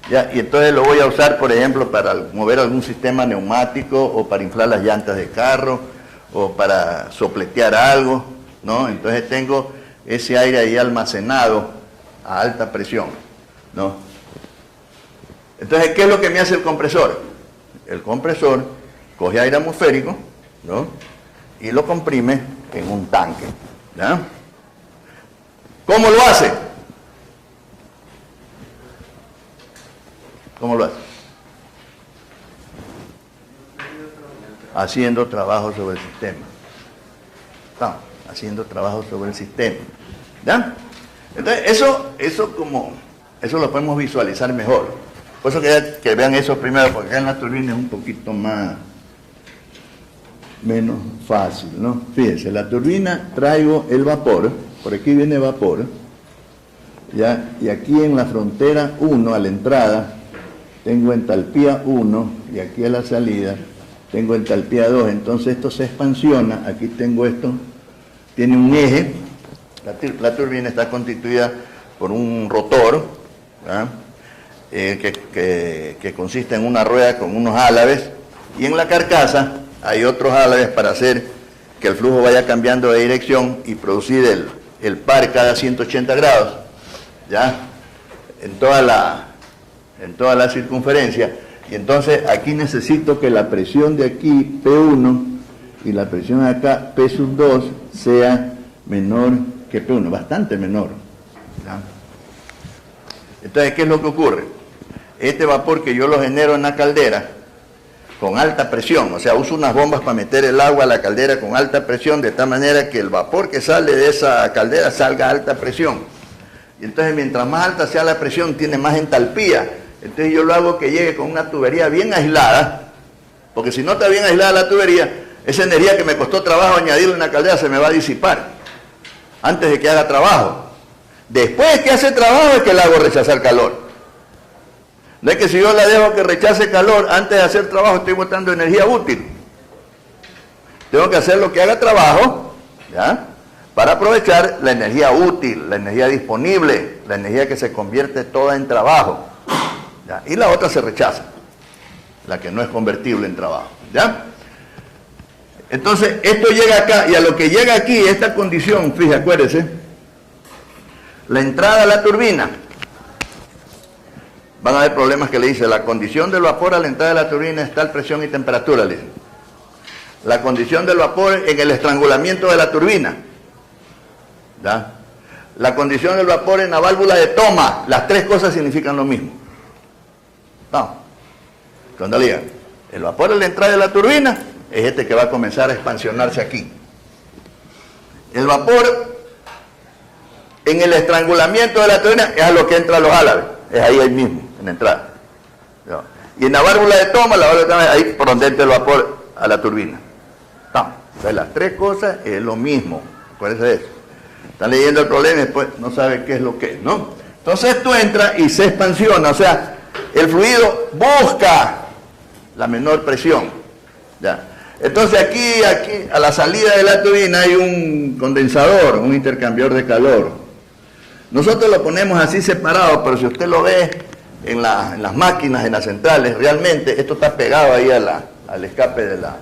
¿ya? Y entonces lo voy a usar, por ejemplo, para mover algún sistema neumático o para inflar las llantas de carro o para sopletear algo, ¿no? Entonces tengo ese aire ahí almacenado a alta presión, ¿no? Entonces, ¿qué es lo que me hace el compresor? El compresor coge aire atmosférico, ¿no? Y lo comprime en un tanque, ¿ya? ¿Cómo lo hace? ¿Cómo lo hace? Haciendo trabajo sobre el sistema. Estamos haciendo trabajo sobre el sistema, ¿ya? Entonces, eso lo podemos visualizar mejor. Por eso que vean eso primero, porque acá en la turbina es un poquito menos fácil, ¿no? Fíjense, la turbina traigo el vapor, por aquí viene vapor, ¿ya? Y aquí en la frontera 1, a la entrada, tengo entalpía 1, y aquí a la salida tengo entalpía 2, entonces esto se expansiona, aquí tengo esto, tiene un eje, la turbina está constituida por un rotor, ¿ya? Que consiste en una rueda con unos álabes, y en la carcasa hay otros álabes para hacer que el flujo vaya cambiando de dirección y producir el par cada 180 grados, ¿ya? En toda la circunferencia. Y entonces aquí necesito que la presión de aquí, P1, y la presión de acá, P sub 2, sea menor que P1, bastante menor, ¿ya? Entonces, ¿qué es lo que ocurre? Este vapor que yo lo genero en la caldera con alta presión, o sea, uso unas bombas para meter el agua a la caldera con alta presión, de tal manera que el vapor que sale de esa caldera salga a alta presión. Y entonces, mientras más alta sea la presión, tiene más entalpía. Entonces yo lo hago que llegue con una tubería bien aislada, porque si no está bien aislada la tubería, esa energía que me costó trabajo añadirle en una caldera se me va a disipar antes de que haga trabajo. Después que hace trabajo es que la hago rechazar calor. No es que si yo la dejo que rechace calor antes de hacer trabajo, estoy botando energía útil. Tengo que hacer lo que haga trabajo, ¿ya?, para aprovechar la energía útil, la energía disponible, la energía que se convierte toda en trabajo, ¿ya? Y la otra se rechaza, la que no es convertible en trabajo, ¿ya? Entonces, esto llega acá, y a lo que llega aquí, esta condición, fíjate, acuérdese, la entrada a la turbina, van a haber problemas que le dice, la condición del vapor a la entrada de la turbina es tal presión y temperatura, le dice. La condición del vapor en el estrangulamiento de la turbina, ¿ya? La condición del vapor en la válvula de toma, las tres cosas significan lo mismo. No. Cuando le digan, el vapor a la entrada de la turbina es este que va a comenzar a expansionarse aquí. El vapor en el estrangulamiento de la turbina es a lo que entra a los álabes, es ahí mismo, en la entrada. ¿Ya? Y en la válvula de toma, la válvula de toma es ahí por donde entra el vapor a la turbina. No. Entonces las tres cosas es lo mismo, acuérdense de eso. Están leyendo el problema y después no saben qué es lo que es, ¿no? Entonces esto entra y se expansiona, o sea, el fluido busca la menor presión, ¿ya? Entonces aquí, a la salida de la turbina hay un condensador, un intercambiador de calor. Nosotros lo ponemos así separado, pero si usted lo ve en las máquinas, en las centrales, realmente esto está pegado ahí al escape de la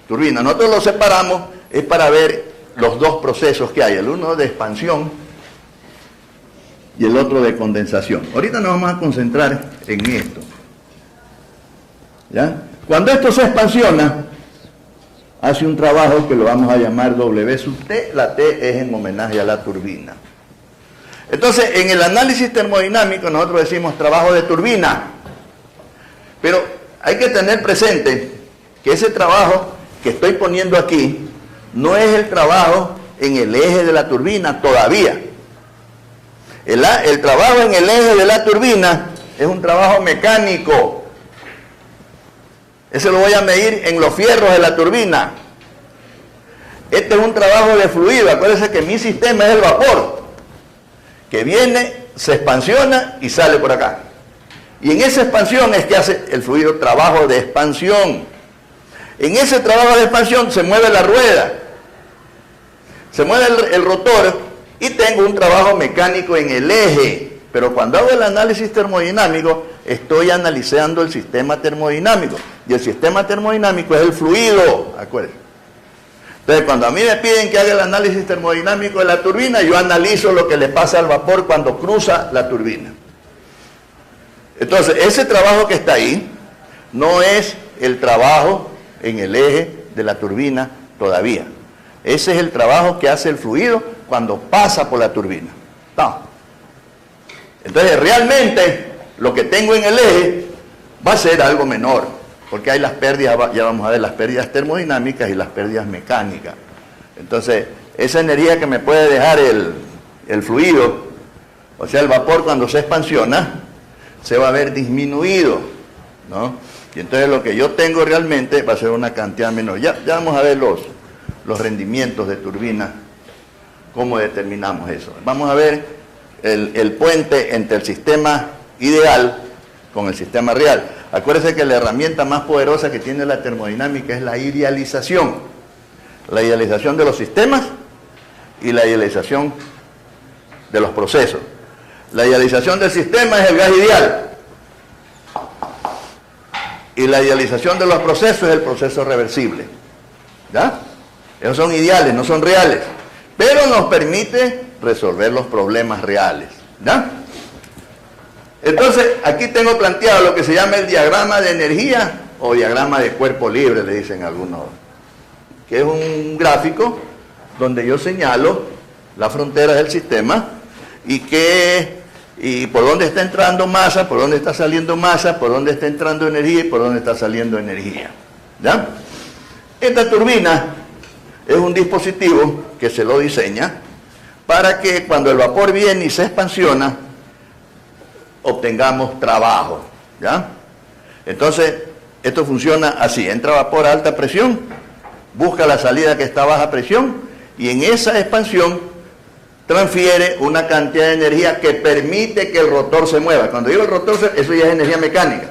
turbina. Nosotros lo separamos, es para ver los dos procesos que hay, el uno de expansión y el otro de condensación. Ahorita nos vamos a concentrar en esto, ¿ya? Cuando esto se expansiona, hace un trabajo que lo vamos a llamar W sub T, la T es en homenaje a la turbina. Entonces, en el análisis termodinámico nosotros decimos trabajo de turbina, pero hay que tener presente que ese trabajo que estoy poniendo aquí no es el trabajo en el eje de la turbina todavía. El trabajo en el eje de la turbina es un trabajo mecánico. Ese lo voy a medir en los fierros de la turbina. Este es un trabajo de fluido. Acuérdense que mi sistema es el vapor, que viene, se expansiona y sale por acá. Y en esa expansión es que hace el fluido trabajo de expansión. En ese trabajo de expansión se mueve la rueda, se mueve el rotor y tengo un trabajo mecánico en el eje. Pero cuando hago el análisis termodinámico, estoy analizando el sistema termodinámico. Y el sistema termodinámico es el fluido, acuérdense. Entonces, cuando a mí me piden que haga el análisis termodinámico de la turbina, yo analizo lo que le pasa al vapor cuando cruza la turbina. Entonces, ese trabajo que está ahí no es el trabajo en el eje de la turbina todavía. Ese es el trabajo que hace el fluido cuando pasa por la turbina. No. Entonces, realmente, lo que tengo en el eje va a ser algo menor, porque hay las pérdidas, ya vamos a ver, las pérdidas termodinámicas y las pérdidas mecánicas. Entonces, esa energía que me puede dejar el fluido, o sea, el vapor cuando se expansiona, se va a ver disminuido, ¿no? Y entonces lo que yo tengo realmente va a ser una cantidad menor. Ya vamos a ver los rendimientos de turbina, cómo determinamos eso. Vamos a ver el puente entre el sistema ideal con el sistema real. Acuérdense que la herramienta más poderosa que tiene la termodinámica es la idealización. La idealización de los sistemas y la idealización de los procesos. La idealización del sistema es el gas ideal. Y la idealización de los procesos es el proceso reversible. ¿Ya? Esos son ideales, no son reales. Pero nos permite resolver los problemas reales. ¿Ya? Entonces, aquí tengo planteado lo que se llama el diagrama de energía o diagrama de cuerpo libre, le dicen algunos. Que es un gráfico donde yo señalo las fronteras del sistema y por dónde está entrando masa, por dónde está saliendo masa, por dónde está entrando energía y por dónde está saliendo energía. ¿Ya? Esta turbina es un dispositivo que se lo diseña para que cuando el vapor viene y se expansiona, obtengamos trabajo, ¿ya? Entonces, esto funciona así, entra vapor a alta presión, busca la salida que está a baja presión, y en esa expansión transfiere una cantidad de energía que permite que el rotor se mueva. Cuando digo el rotor, eso ya es energía mecánica.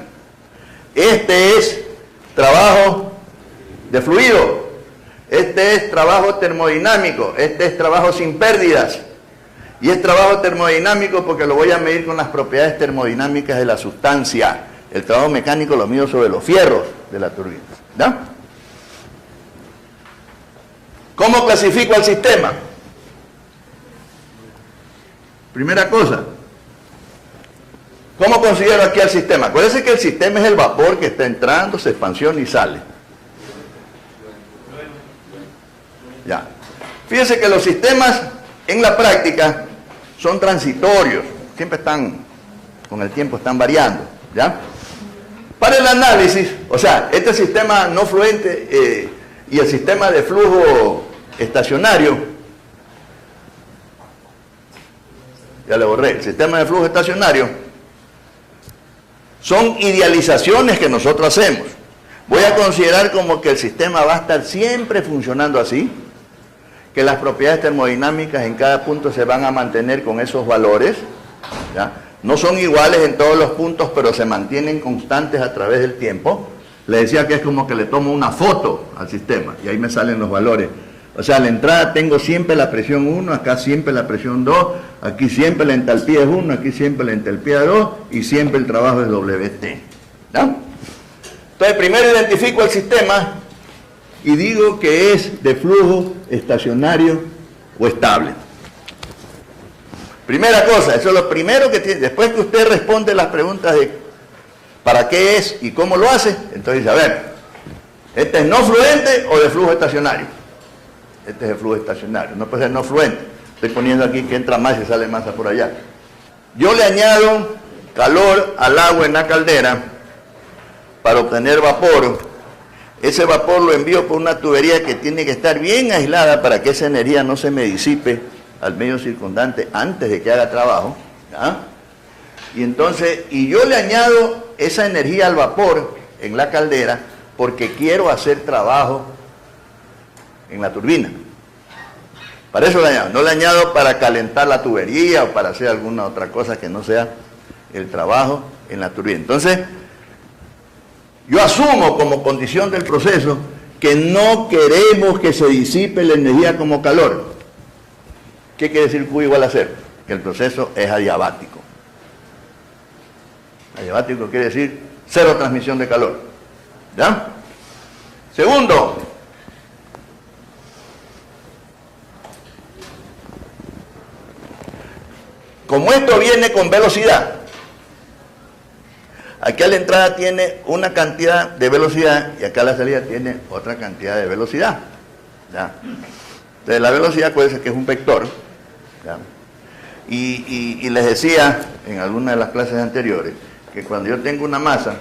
Este es trabajo de fluido, este es trabajo termodinámico, este es trabajo sin pérdidas. Y es trabajo termodinámico porque lo voy a medir con las propiedades termodinámicas de la sustancia. El trabajo mecánico lo mido sobre los fierros de la turbina, ¿ya? ¿Cómo clasifico al sistema? Primera cosa, ¿cómo considero aquí al sistema? Acuérdense que el sistema es el vapor que está entrando, se expansiona y sale. Ya. Fíjense que los sistemas en la práctica son transitorios, siempre están, con el tiempo están variando, ¿ya? Para el análisis, o sea, este sistema no fluente y el sistema de flujo estacionario, ya le borré, el sistema de flujo estacionario, son idealizaciones que nosotros hacemos. Voy a considerar como que el sistema va a estar siempre funcionando así, que las propiedades termodinámicas en cada punto se van a mantener con esos valores, ¿ya? No son iguales en todos los puntos, pero se mantienen constantes a través del tiempo. Le decía que es como que le tomo una foto al sistema y ahí me salen los valores. O sea, a la entrada tengo siempre la presión 1, acá siempre la presión 2, aquí siempre la entalpía es 1, aquí siempre la entalpía es 2 y siempre el trabajo es WT, ¿ya? Entonces primero identifico el sistema y digo que es de flujo estacionario o estable. Primera cosa, eso es lo primero que tiene. Después que usted responde las preguntas de para qué es y cómo lo hace, entonces dice, a ver, ¿este es no fluente o de flujo estacionario? Este es de flujo estacionario, no puede ser no fluente. Estoy poniendo aquí que entra más y sale masa por allá. Yo le añado calor al agua en la caldera para obtener vapor. Ese vapor lo envío por una tubería que tiene que estar bien aislada para que esa energía no se me disipe al medio circundante antes de que haga trabajo, ¿ya? Y entonces, yo le añado esa energía al vapor en la caldera porque quiero hacer trabajo en la turbina. Para eso le añado, no le añado para calentar la tubería o para hacer alguna otra cosa que no sea el trabajo en la turbina. Entonces, yo asumo como condición del proceso que no queremos que se disipe la energía como calor. ¿Qué quiere decir Q igual a 0? Que el proceso es adiabático. Adiabático quiere decir cero transmisión de calor, ¿ya? Segundo, como esto viene con velocidad, aquí a la entrada tiene una cantidad de velocidad y acá a la salida tiene otra cantidad de velocidad, ¿ya? Entonces la velocidad acuérdense que es un vector, ¿ya? Y les decía en alguna de las clases anteriores que cuando yo tengo una masa,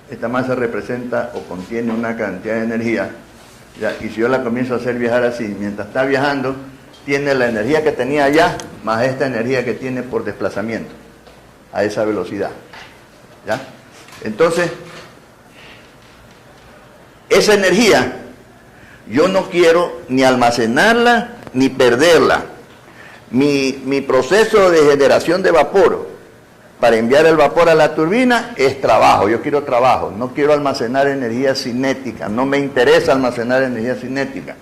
esta masa representa o contiene una cantidad de energía, ¿ya? Y si yo la comienzo a hacer viajar así, mientras está viajando, tiene la energía que tenía allá, más esta energía que tiene por desplazamiento, a esa velocidad, ¿ya? Entonces, esa energía, yo no quiero ni almacenarla, ni perderla. Mi proceso de generación de vapor para enviar el vapor a la turbina es trabajo. Yo quiero trabajo, no quiero almacenar energía cinética, no me interesa almacenar energía cinética.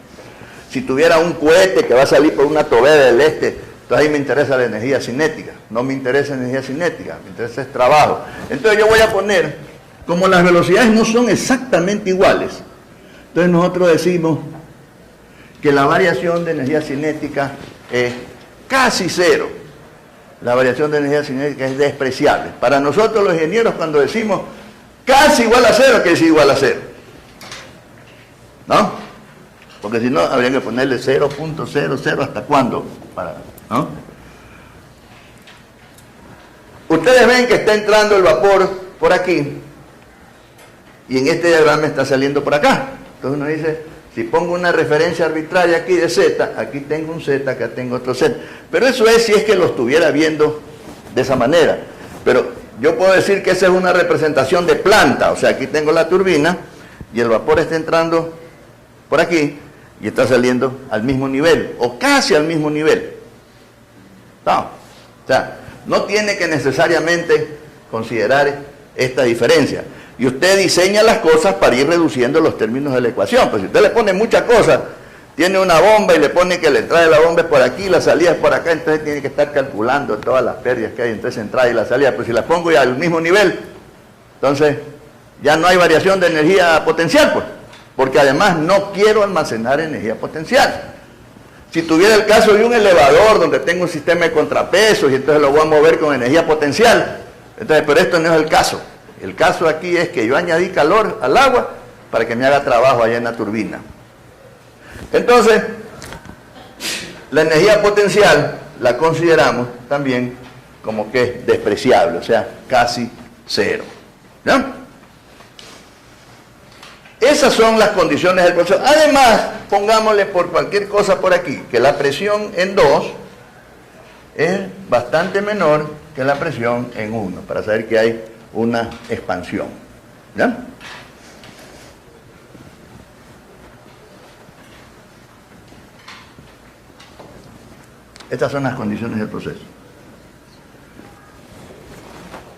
Si tuviera un cohete que va a salir por una tobera del este, entonces ahí me interesa la energía cinética. No me interesa energía cinética, me interesa es trabajo. Entonces yo voy a poner, como las velocidades no son exactamente iguales, entonces nosotros decimos que la variación de energía cinética es casi cero. La variación de energía cinética es despreciable. Para nosotros los ingenieros cuando decimos casi igual a cero, que es igual a cero, ¿no? Porque si no habría que ponerle 0.00 hasta cuándo, ¿no? Ustedes ven que está entrando el vapor por aquí y en este diagrama está saliendo por acá. Entonces uno dice, si pongo una referencia arbitraria aquí de Z, aquí tengo un Z, acá tengo otro Z. Pero eso es si es que lo estuviera viendo de esa manera. Pero yo puedo decir que esa es una representación de planta, o sea, aquí tengo la turbina y el vapor está entrando por aquí y está saliendo al mismo nivel, o casi al mismo nivel. No, o sea, no tiene que necesariamente considerar esta diferencia. Y usted diseña las cosas para ir reduciendo los términos de la ecuación. Pues si usted le pone muchas cosas, tiene una bomba y le pone que la entrada de la bomba es por aquí, la salida es por acá, entonces tiene que estar calculando todas las pérdidas que hay entre esa entrada y la salida. Pues si las pongo ya al mismo nivel, entonces ya no hay variación de energía potencial, pues, porque además no quiero almacenar energía potencial. Si tuviera el caso de un elevador donde tengo un sistema de contrapesos y entonces lo voy a mover con energía potencial, entonces, pero esto no es el caso. El caso aquí es que yo añadí calor al agua para que me haga trabajo allá en la turbina. Entonces, la energía potencial la consideramos también como que es despreciable, o sea, casi cero. ¿Ya? Esas son las condiciones del proceso. Además, pongámosle por cualquier cosa por aquí, que la presión en 2 es bastante menor que la presión en 1, para saber que hay una expansión. ¿Ya? Estas son las condiciones del proceso.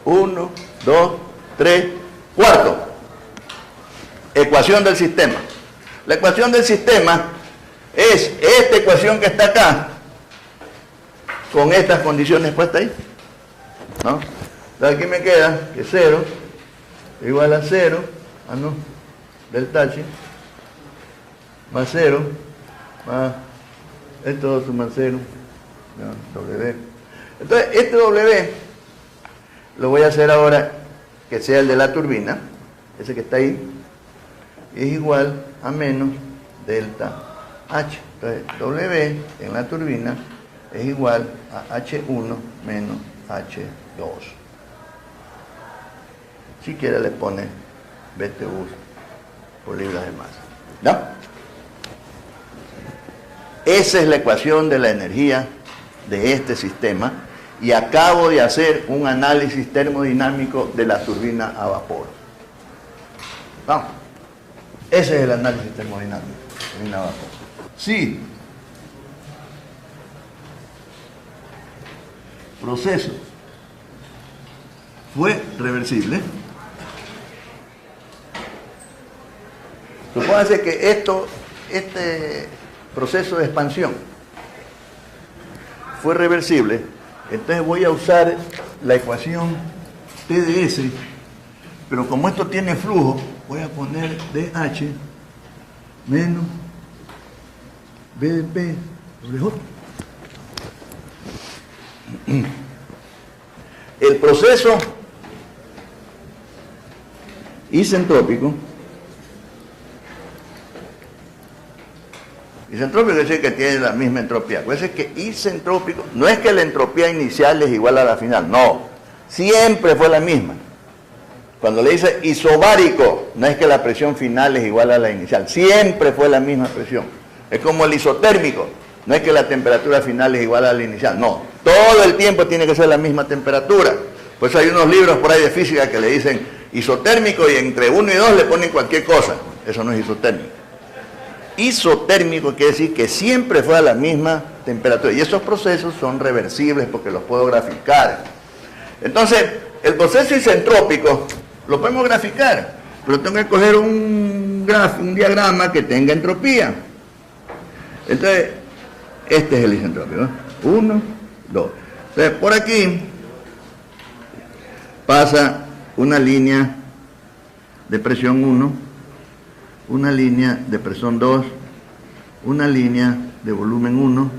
1, 2, 3, cuarto. Ecuación del sistema. La ecuación del sistema es esta ecuación que está acá, con estas condiciones puestas ahí, ¿no? Entonces aquí me queda que 0 igual a 0, delta H, más 0, más esto suma 0, W. Entonces este W lo voy a hacer ahora que sea el de la turbina, ese que está ahí, es igual a menos delta H. Entonces W en la turbina es igual a H1 menos H2. Si quiere le pone BTU por libras de masa. ¿No? Esa es la ecuación de la energía de este sistema y acabo de hacer un análisis termodinámico de la turbina a vapor. ¿No? Ese es el análisis termodinámico, turbina a vapor. Sí. Proceso fue reversible. Supóngase que este proceso de expansión fue reversible, entonces voy a usar la ecuación TdS, pero como esto tiene flujo, voy a poner dH menos BDP sobre J. El proceso isentrópico quiere decir que tiene la misma entropía. Puede ser que isentrópico, no es que la entropía inicial es igual a la final, no, siempre fue la misma. Cuando le dice isobárico, no es que la presión final es igual a la inicial, siempre fue la misma presión. Es como el isotérmico, no es que la temperatura final es igual a la inicial, no, todo el tiempo tiene que ser la misma temperatura. Por eso hay unos libros por ahí de física que le dicen isotérmico y entre 1 y 2 le ponen cualquier cosa. Eso no es isotérmico. Isotérmico quiere decir que siempre fue a la misma temperatura. Y esos procesos son reversibles porque los puedo graficar. Entonces, el proceso isentrópico lo podemos graficar, pero tengo que coger un diagrama que tenga entropía. Entonces, este es el isentrópico, ¿no? 1, 2. Entonces, por aquí pasa una línea de presión 1, una línea de presión 2, una línea de volumen 1,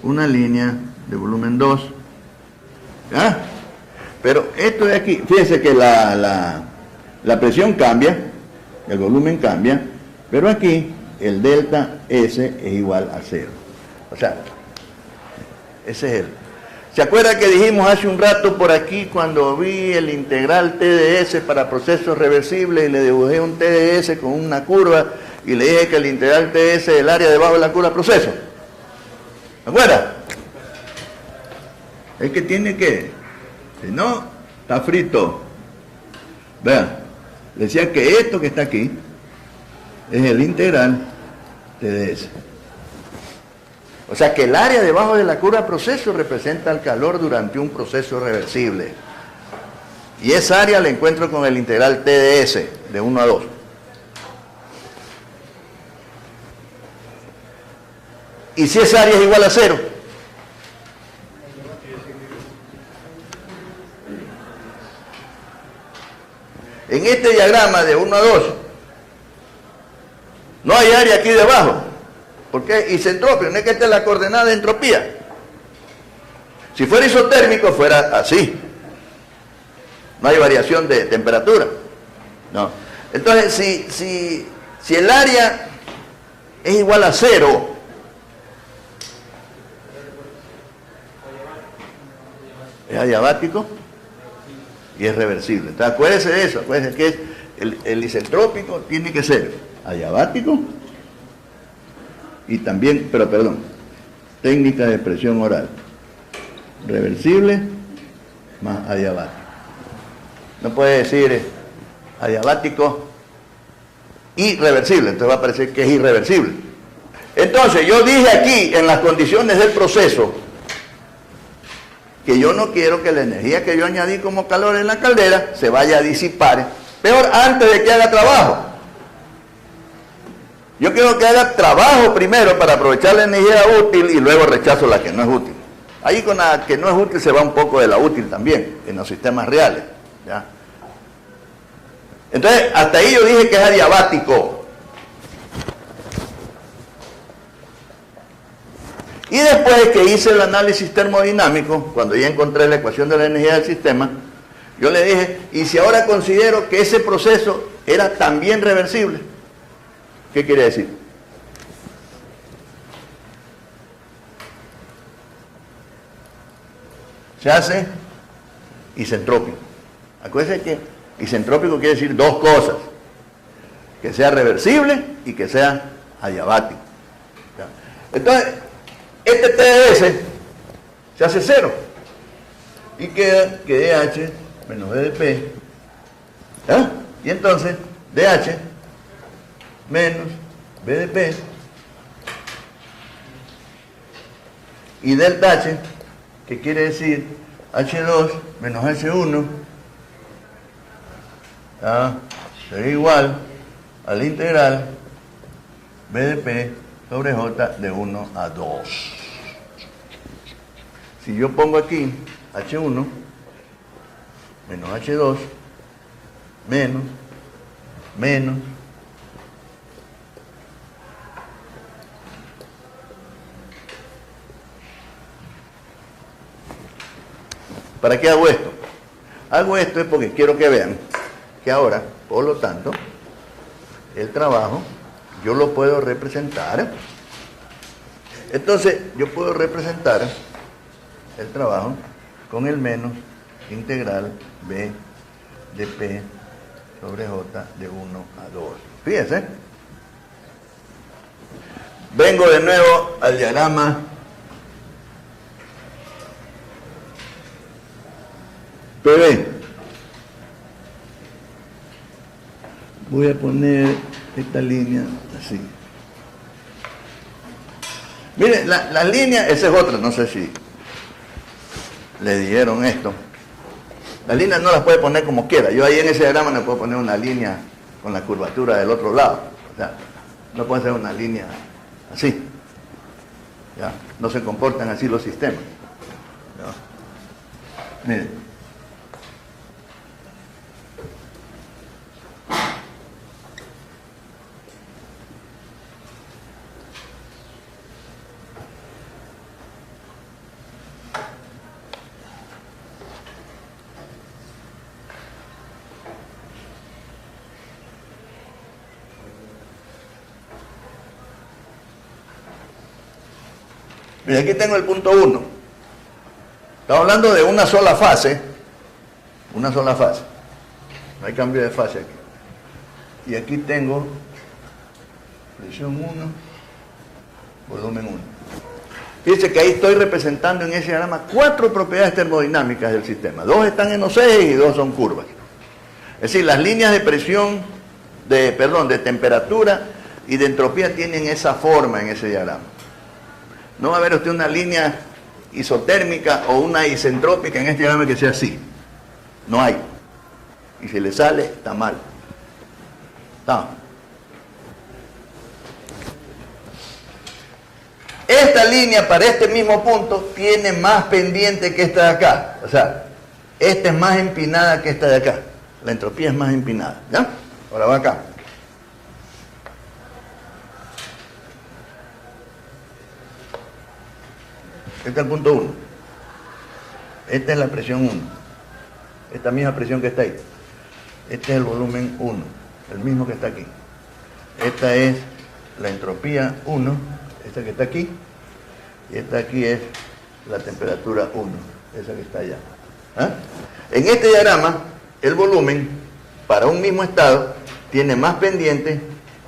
una línea de volumen 2. ¿Ah? Pero esto de aquí, fíjense que la presión cambia, el volumen cambia, pero aquí el delta S es igual a 0. O sea, ese es el. ¿Se acuerda que dijimos hace un rato por aquí cuando vi el integral TdS para procesos reversibles y le dibujé un TdS con una curva y le dije que el integral TdS es el área debajo de la curva proceso? ¿Se acuerda? Es que tiene que, si no, está frito. Vean, decía que esto que está aquí es el integral TdS. O sea que el área debajo de la curva de proceso representa el calor durante un proceso reversible. Y esa área la encuentro con el integral TdS de 1 a 2. ¿Y si esa área es igual a 0? En este diagrama de 1 a 2 no hay área aquí debajo. ¿Por qué? Isentrópico, no es que esta es la coordenada de entropía. Si fuera isotérmico, fuera así. No hay variación de temperatura. No. Entonces, si el área es igual a 0, es adiabático y es reversible. Entonces, acuérdense de eso. Acuérdense que el isentrópico tiene que ser adiabático y también, técnica de expresión oral. Reversible más adiabático. No puede decir adiabático y reversible, entonces va a parecer que es irreversible. Entonces, yo dije aquí, en las condiciones del proceso, que yo no quiero que la energía que yo añadí como calor en la caldera se vaya a disipar, peor antes de que haga trabajo. Yo quiero que haga trabajo primero para aprovechar la energía útil y luego rechazo la que no es útil. Ahí con la que no es útil se va un poco de la útil también, en los sistemas reales. ¿Ya? Entonces, hasta ahí yo dije que es adiabático. Y después que hice el análisis termodinámico, cuando ya encontré la ecuación de la energía del sistema, yo le dije, ¿y si ahora considero que ese proceso era también reversible? ¿Qué quiere decir? Se hace isentrópico. Acuérdense que isentrópico quiere decir dos cosas: que sea reversible y que sea adiabático. Entonces, este TdS se hace 0 y queda que dH menos dP. ¿Ya? Y entonces dH menos BDP y delta H, que quiere decir H2 menos H1, será igual al integral BDP sobre J de 1 a 2. Si yo pongo aquí H1 menos H2 menos ¿para qué hago esto? Hago esto es porque quiero que vean que ahora, por lo tanto, el trabajo yo lo puedo representar. Entonces, yo puedo representar el trabajo con el menos integral B de P sobre J de 1 a 2. Fíjense. Vengo de nuevo al diagrama PV. Voy a poner esta línea así. Miren, la línea, esa es otra, no sé si le dieron esto. Las líneas no las puede poner como quiera. Yo ahí en ese diagrama no puedo poner una línea con la curvatura del otro lado. O sea, no puede ser una línea así. ¿Ya? No se comportan así los sistemas. ¿Ya? Miren. Y aquí tengo el punto 1. Estamos hablando de una sola fase. Una sola fase. No hay cambio de fase aquí. Y aquí tengo presión 1, volumen 1. Fíjense que ahí estoy representando en ese diagrama 4 propiedades termodinámicas del sistema. 2 están en los ejes y 2 son curvas. Es decir, las líneas de presión, de temperatura y de entropía tienen esa forma en ese diagrama. No va a haber usted una línea isotérmica o una isentrópica en este diagrama que sea así. No hay. Y si le sale, está mal. No. Esta línea para este mismo punto tiene más pendiente que esta de acá. O sea, esta es más empinada que esta de acá. La entropía es más empinada. ¿Ya? Ahora va acá. Este es el punto 1. Esta es la presión 1. Esta misma presión que está ahí. Este es el volumen 1. El mismo que está aquí. Esta es la entropía 1. Esta que está aquí, y esta aquí es la temperatura 1, esa que está allá. ¿Ah? En este diagrama, el volumen para un mismo estado tiene más pendiente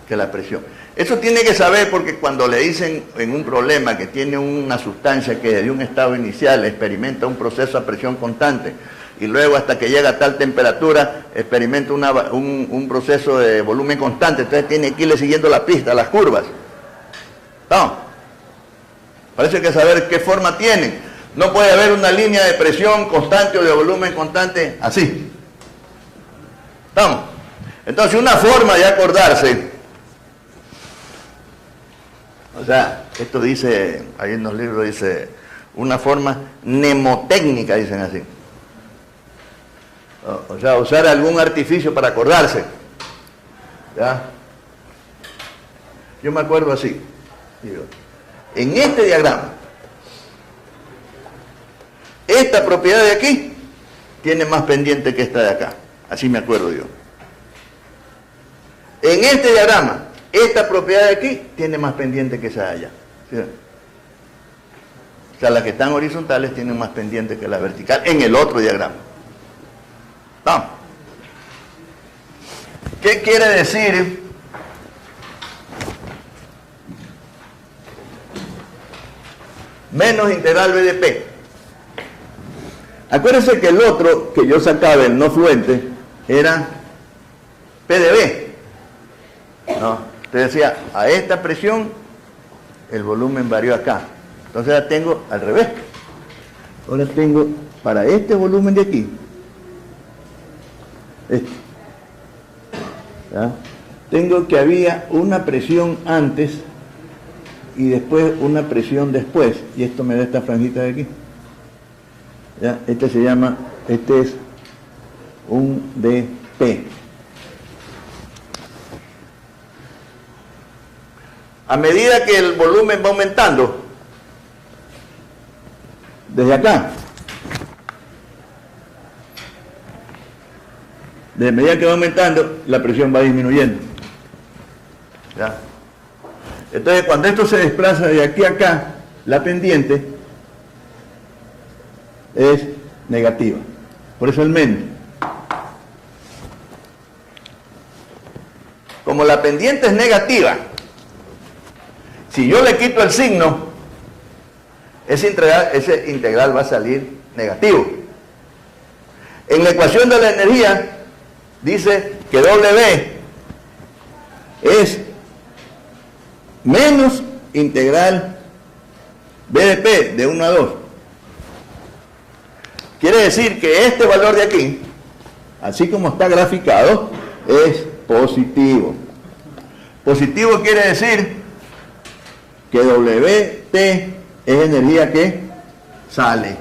que la presión. Eso tiene que saber porque cuando le dicen en un problema que tiene una sustancia que desde un estado inicial experimenta un proceso a presión constante y luego hasta que llega a tal temperatura experimenta un proceso de volumen constante, entonces tiene que irle siguiendo la pista, las curvas. No, parece que saber qué forma tienen. No puede haber una línea de presión constante o de volumen constante así. ¿Estamos? Entonces una forma de acordarse, o sea, esto dice, ahí en los libros dice, una forma mnemotécnica, dicen así. O sea, usar algún artificio para acordarse. ¿Ya? Yo me acuerdo así. En este diagrama, esta propiedad de aquí tiene más pendiente que esta de acá. Así me acuerdo yo. En este diagrama, esta propiedad de aquí tiene más pendiente que esa de allá. ¿Sí? O sea, las que están horizontales tienen más pendiente que la vertical en el otro diagrama. Vamos. ¿Qué quiere decir? Menos integral B de P. Acuérdense que el otro que yo sacaba, el no fluente, era P de B. ¿No? Usted decía, a esta presión el volumen varió acá. Entonces ahora tengo al revés. Ahora tengo para este volumen de aquí, ¿ya? Tengo que había una presión antes y después una presión después, y esto me da esta franjita de aquí. ¿Ya? Este se llama, este es un dP. A medida que el volumen va aumentando, desde acá, de medida que va aumentando, la presión va disminuyendo. ¿Ya? Entonces, cuando esto se desplaza de aquí a acá, la pendiente es negativa. Por eso el menos. Como la pendiente es negativa, si yo le quito el signo, ese integral va a salir negativo. En la ecuación de la energía dice que W es menos integral B de P de 1 a 2. Quiere decir que este valor de aquí, así como está graficado, es positivo. Positivo quiere decir que WT es energía que sale.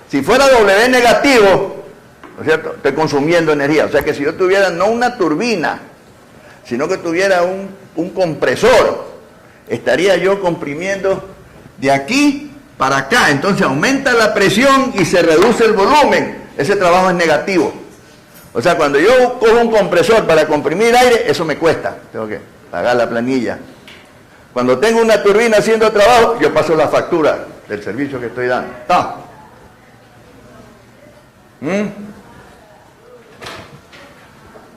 Si fuera W negativo, ¿no es cierto?, estoy consumiendo energía. O sea que si yo tuviera no una turbina, sino que tuviera un compresor, estaría yo comprimiendo de aquí para acá. Entonces aumenta la presión y se reduce el volumen. Ese trabajo es negativo. O sea, cuando yo cojo un compresor para comprimir aire, eso me cuesta. Tengo que pagar la planilla. Cuando tengo una turbina haciendo trabajo, yo paso la factura del servicio que estoy dando.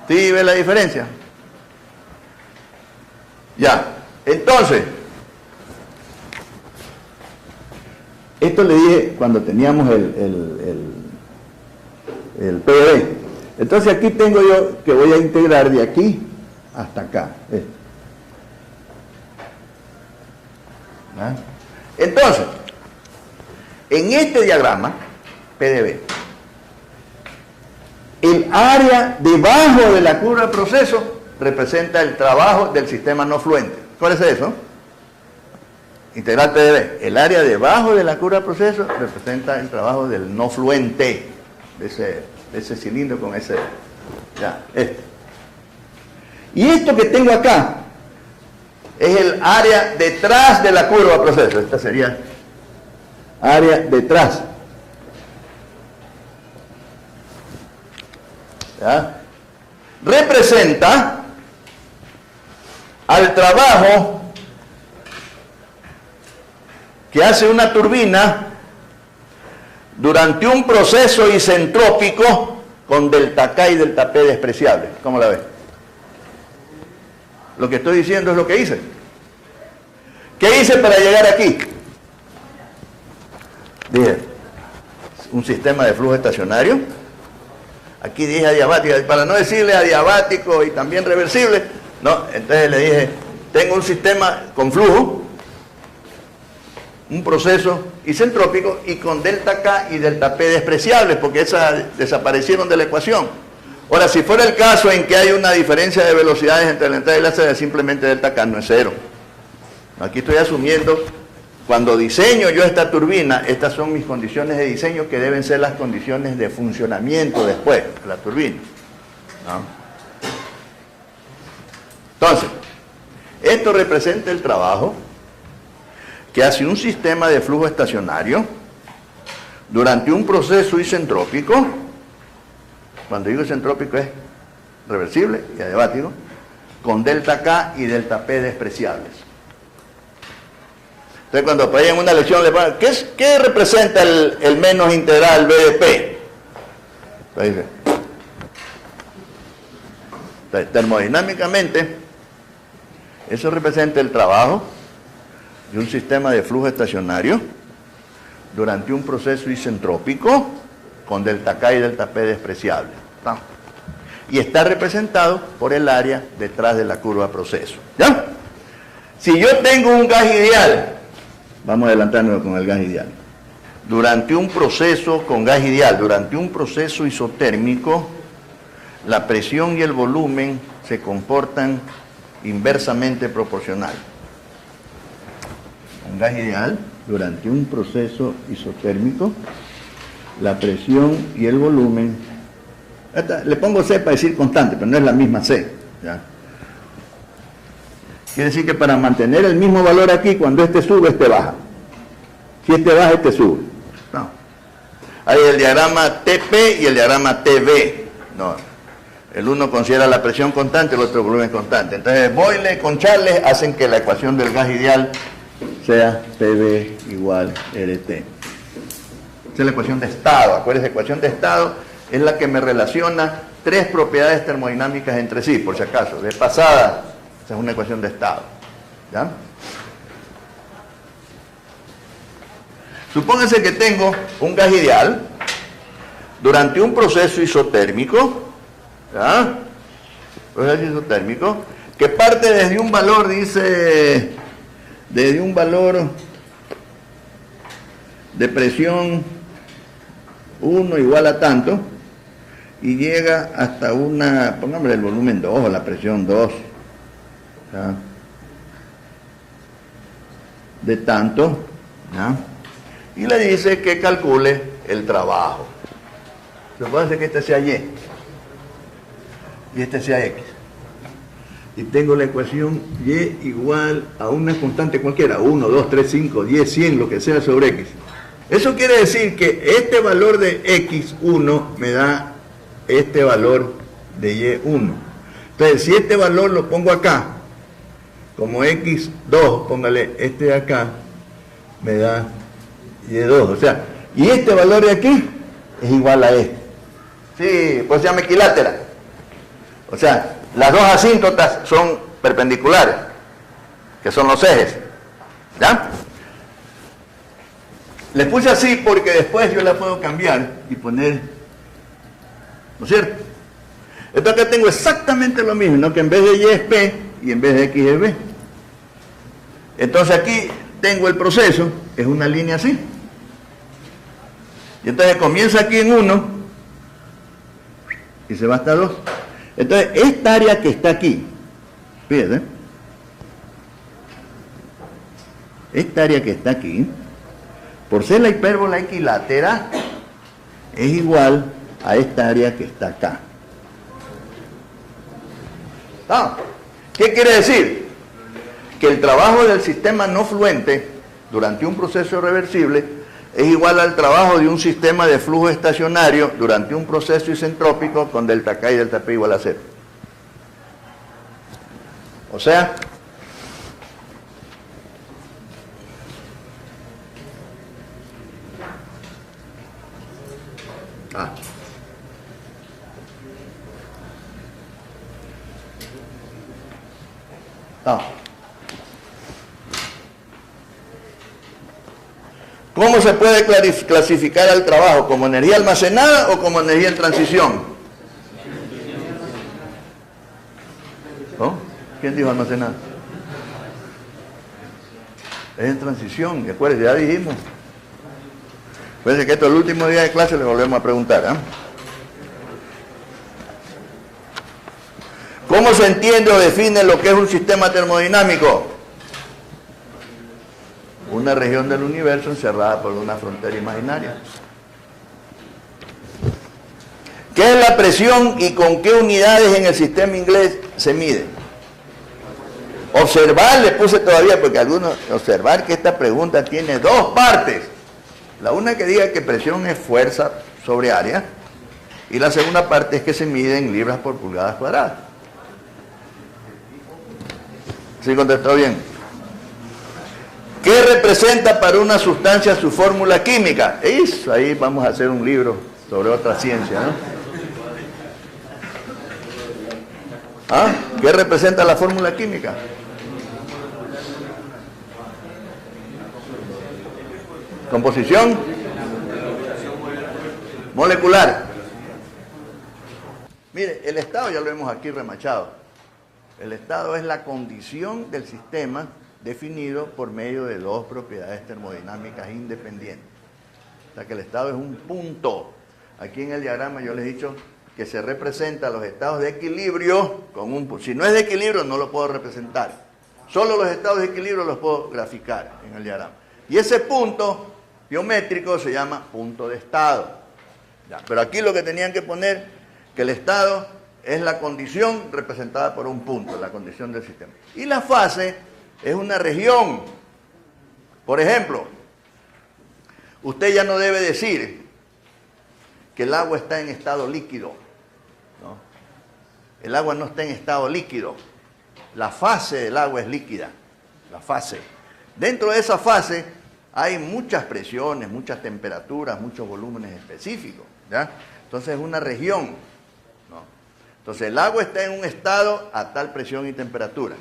¿Sí ve la diferencia? Ya. Entonces, Esto le dije cuando teníamos el PDB. Entonces aquí tengo yo que voy a integrar de aquí hasta acá. ¿Ah? Entonces, en este diagrama, PDB, el área debajo de la curva de proceso representa el trabajo del sistema no fluente. ¿Cuál es eso? Integral PDB. El área debajo de la curva de proceso representa el trabajo del no fluente, de ese cilindro con ese. Ya, este. Y esto que tengo acá es el área detrás de la curva de proceso. Esta sería área detrás. ¿Ya? Representa al trabajo que hace una turbina durante un proceso isentrópico con delta K y delta P despreciables. ¿Cómo la ves? Lo que estoy diciendo es lo que hice. ¿Qué hice para llegar aquí? Dije, un sistema de flujo estacionario. Aquí dije adiabático, para no decirle adiabático y también reversible, no, entonces le dije, tengo un sistema con flujo, un proceso isentrópico y con delta K y delta P despreciables, porque esas desaparecieron de la ecuación. Ahora, si fuera el caso en que hay una diferencia de velocidades entre la entrada y la salida, simplemente delta K no es cero. Aquí estoy asumiendo, cuando diseño yo esta turbina, estas son mis condiciones de diseño que deben ser las condiciones de funcionamiento después de la turbina. ¿No? Entonces, esto representa el trabajo que hace un sistema de flujo estacionario durante un proceso isentrópico. Cuando digo isentrópico es reversible y adiabático, con delta K y delta P despreciables. Entonces cuando por ahí en una lección le ponen, ¿qué representa el menos integral B de P? Entonces, termodinámicamente, eso representa el trabajo de un sistema de flujo estacionario durante un proceso isentrópico con delta K y delta P despreciables. ¿No? Y está representado por el área detrás de la curva de proceso. ¿Ya? Si yo tengo un gas ideal, vamos adelantándonos con el gas ideal, durante un proceso con gas ideal, durante un proceso isotérmico, la presión y el volumen se comportan inversamente proporcional. Un gas ideal, durante un proceso isotérmico, la presión y el volumen, le pongo C para decir constante, pero no es la misma C. ¿Ya? Quiere decir que para mantener el mismo valor aquí, cuando este sube, este baja. Si este baja, este sube. No. Hay el diagrama TP y el diagrama TB. No. El uno considera la presión constante, el otro el volumen constante. Entonces, Boyle con Charles hacen que la ecuación del gas ideal sea PB igual RT. Esa es la ecuación de estado. Acuérdense, ecuación de estado es la que me relaciona tres propiedades termodinámicas entre sí, por si acaso. De pasada, esa es una ecuación de estado. ¿Ya? Supónganse que tengo un gas ideal durante un proceso isotérmico, ¿ya? Proceso isotérmico, que parte desde un valor, dice, desde un valor de presión 1 igual a tanto, y llega hasta una, pongámosle el volumen 2 o la presión 2, ¿ya? De tanto, ¿ya? Y le dice que calcule el trabajo. Supóngase que este sea Y y este sea X. Y tengo la ecuación Y igual a una constante cualquiera, 1, 2, 3, 5, 10, 100, lo que sea sobre X. Eso quiere decir que este valor de X1 me da este valor de Y1. Entonces, si este valor lo pongo acá, como X2, póngale este de acá, me da Y2. O sea, y este valor de aquí es igual a este. Sí, pues se llama equilátera. O sea, las dos asíntotas son perpendiculares, que son los ejes. ¿Ya? Les puse así porque después yo la puedo cambiar y poner, ¿no es cierto? Entonces acá tengo exactamente lo mismo, ¿no? Que en vez de Y es P y en vez de X es B. Entonces aquí tengo el proceso, es una línea así. Y entonces comienza aquí en 1 y se va hasta 2. Entonces esta área que está aquí, fíjense, esta área que está aquí, por ser la hipérbola equilátera, es igual a esta área que está acá. ¿Qué quiere decir? Que el trabajo del sistema no fluente durante un proceso reversible es igual al trabajo de un sistema de flujo estacionario durante un proceso isentrópico con delta K y delta P igual a 0. O sea, ¿cómo se puede clasificar al trabajo? ¿Como energía almacenada o como energía en transición? ¿No? ¿Quién dijo almacenada? Es en transición, recuerden, ya dijimos. Acuérdense que esto es el último día de clase, le volvemos a preguntar. ¿Cómo se entiende o define lo que es un sistema termodinámico? Una región del universo encerrada por una frontera imaginaria. ¿Qué es la presión y con qué unidades en el sistema inglés se mide? Observar, le puse todavía, porque algunos, observar que esta pregunta tiene dos partes. La una que diga que presión es fuerza sobre área, y la segunda parte es que se mide en libras por pulgadas cuadradas. ¿Sí contestó bien? ¿Qué representa para una sustancia su fórmula química? Eso, ahí vamos a hacer un libro sobre otra ciencia, ¿no? ¿Qué representa la fórmula química? Composición molecular. Mire, el estado ya lo hemos aquí remachado. El estado es la condición del sistema definido por medio de dos propiedades termodinámicas independientes. O sea que el estado es un punto. Aquí en el diagrama yo les he dicho que se representa los estados de equilibrio con un punto. Si no es de equilibrio no lo puedo representar. Solo los estados de equilibrio los puedo graficar en el diagrama. Y ese punto geométrico se llama punto de estado. Ya, pero aquí lo que tenían que poner, que el estado es la condición representada por un punto, la condición del sistema. Y la fase es una región. Por ejemplo, usted ya no debe decir que el agua está en estado líquido. ¿No? El agua no está en estado líquido. La fase del agua es líquida. La fase. Dentro de esa fase hay muchas presiones, muchas temperaturas, muchos volúmenes específicos. ¿Ya? Entonces es una región. ¿No? Entonces el agua está en un estado a tal presión y temperatura.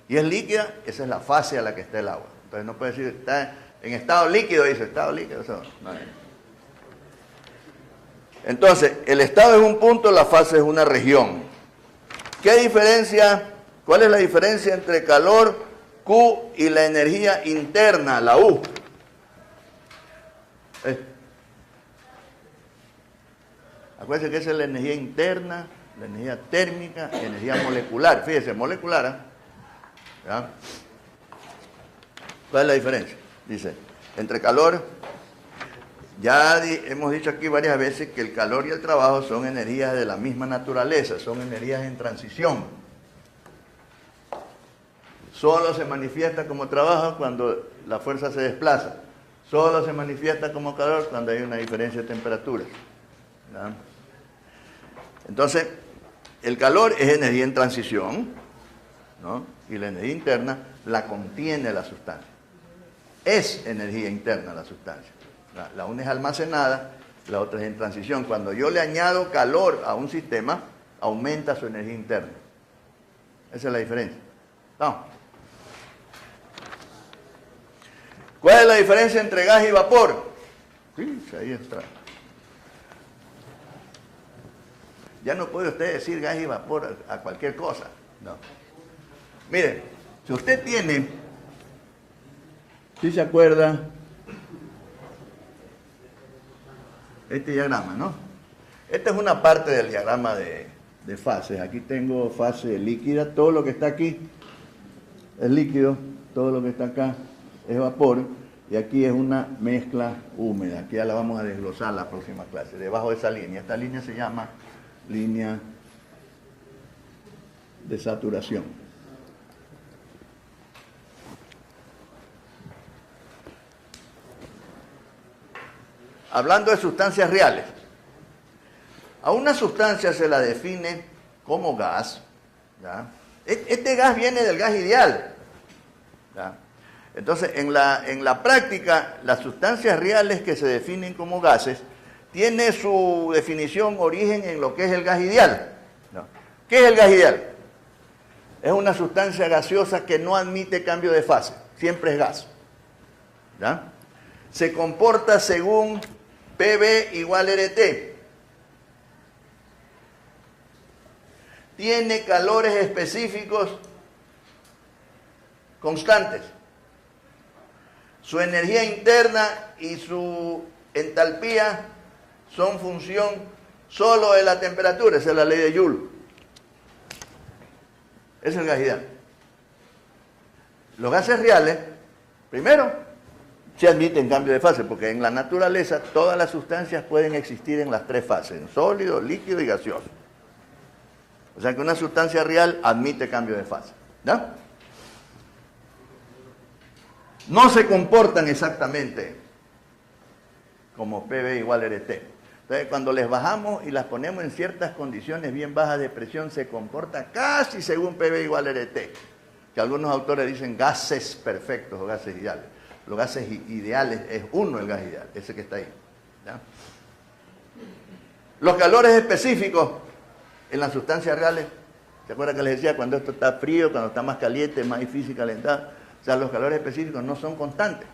Y es líquida, esa es la fase a la que está el agua. Entonces no puede decir, está en estado líquido, dice, estado líquido. Eso no. Entonces, el estado es un punto, la fase es una región. ¿Qué diferencia? ¿Cuál es la diferencia entre calor, Q, y la energía interna, la U? Acuérdense que esa es la energía interna, la energía térmica, energía molecular. Fíjese, molecular, ¿ya? ¿Cuál es la diferencia? Dice, entre calor, ya hemos dicho aquí varias veces que el calor y el trabajo son energías de la misma naturaleza, son energías en transición. Solo se manifiesta como trabajo cuando la fuerza se desplaza. Solo se manifiesta como calor cuando hay una diferencia de temperaturas. ¿Ya? Entonces, el calor es energía en transición, ¿no? Y la energía interna la contiene la sustancia. Es energía interna la sustancia. La una es almacenada, la otra es en transición. Cuando yo le añado calor a un sistema, aumenta su energía interna. Esa es la diferencia. ¿No? ¿Cuál es la diferencia entre gas y vapor? Sí, ahí está. Ya no puede usted decir gas y vapor a cualquier cosa. No. Mire, si usted tiene, ¿sí se acuerda? Este diagrama, ¿no? Esta es una parte del diagrama de fases. Aquí tengo fase líquida. Todo lo que está aquí es líquido. Todo lo que está acá es vapor. Y aquí es una mezcla húmeda. Aquí ya la vamos a desglosar en la próxima clase. Debajo de esa línea. Esta línea se llama línea de saturación. Hablando de sustancias reales. A una sustancia se la define como gas. ¿Ya? Este gas viene del gas ideal. ¿Ya? Entonces, en la práctica, las sustancias reales que se definen como gases tiene su definición, origen en lo que es el gas ideal. ¿No? ¿Qué es el gas ideal? Es una sustancia gaseosa que no admite cambio de fase, siempre es gas. ¿Ya? Se comporta según PV igual RT. Tiene calores específicos constantes. Su energía interna y su entalpía son función solo de la temperatura. Esa es la ley de Joule. Es el gas ideal. Los gases reales, primero, se admiten cambio de fase, porque en la naturaleza todas las sustancias pueden existir en las tres fases, en sólido, líquido y gaseoso. O sea que una sustancia real admite cambio de fase. ¿Ya? No se comportan exactamente como PV igual RT. Entonces, cuando les bajamos y las ponemos en ciertas condiciones bien bajas de presión, se comporta casi según PV igual RT, que algunos autores dicen gases perfectos o gases ideales. Los gases ideales es uno el gas ideal, ese que está ahí. ¿Ya? Los calores específicos en las sustancias reales, ¿se acuerdan que les decía? Cuando esto está frío, cuando está más caliente, es más difícil calentar. O sea, los calores específicos no son constantes.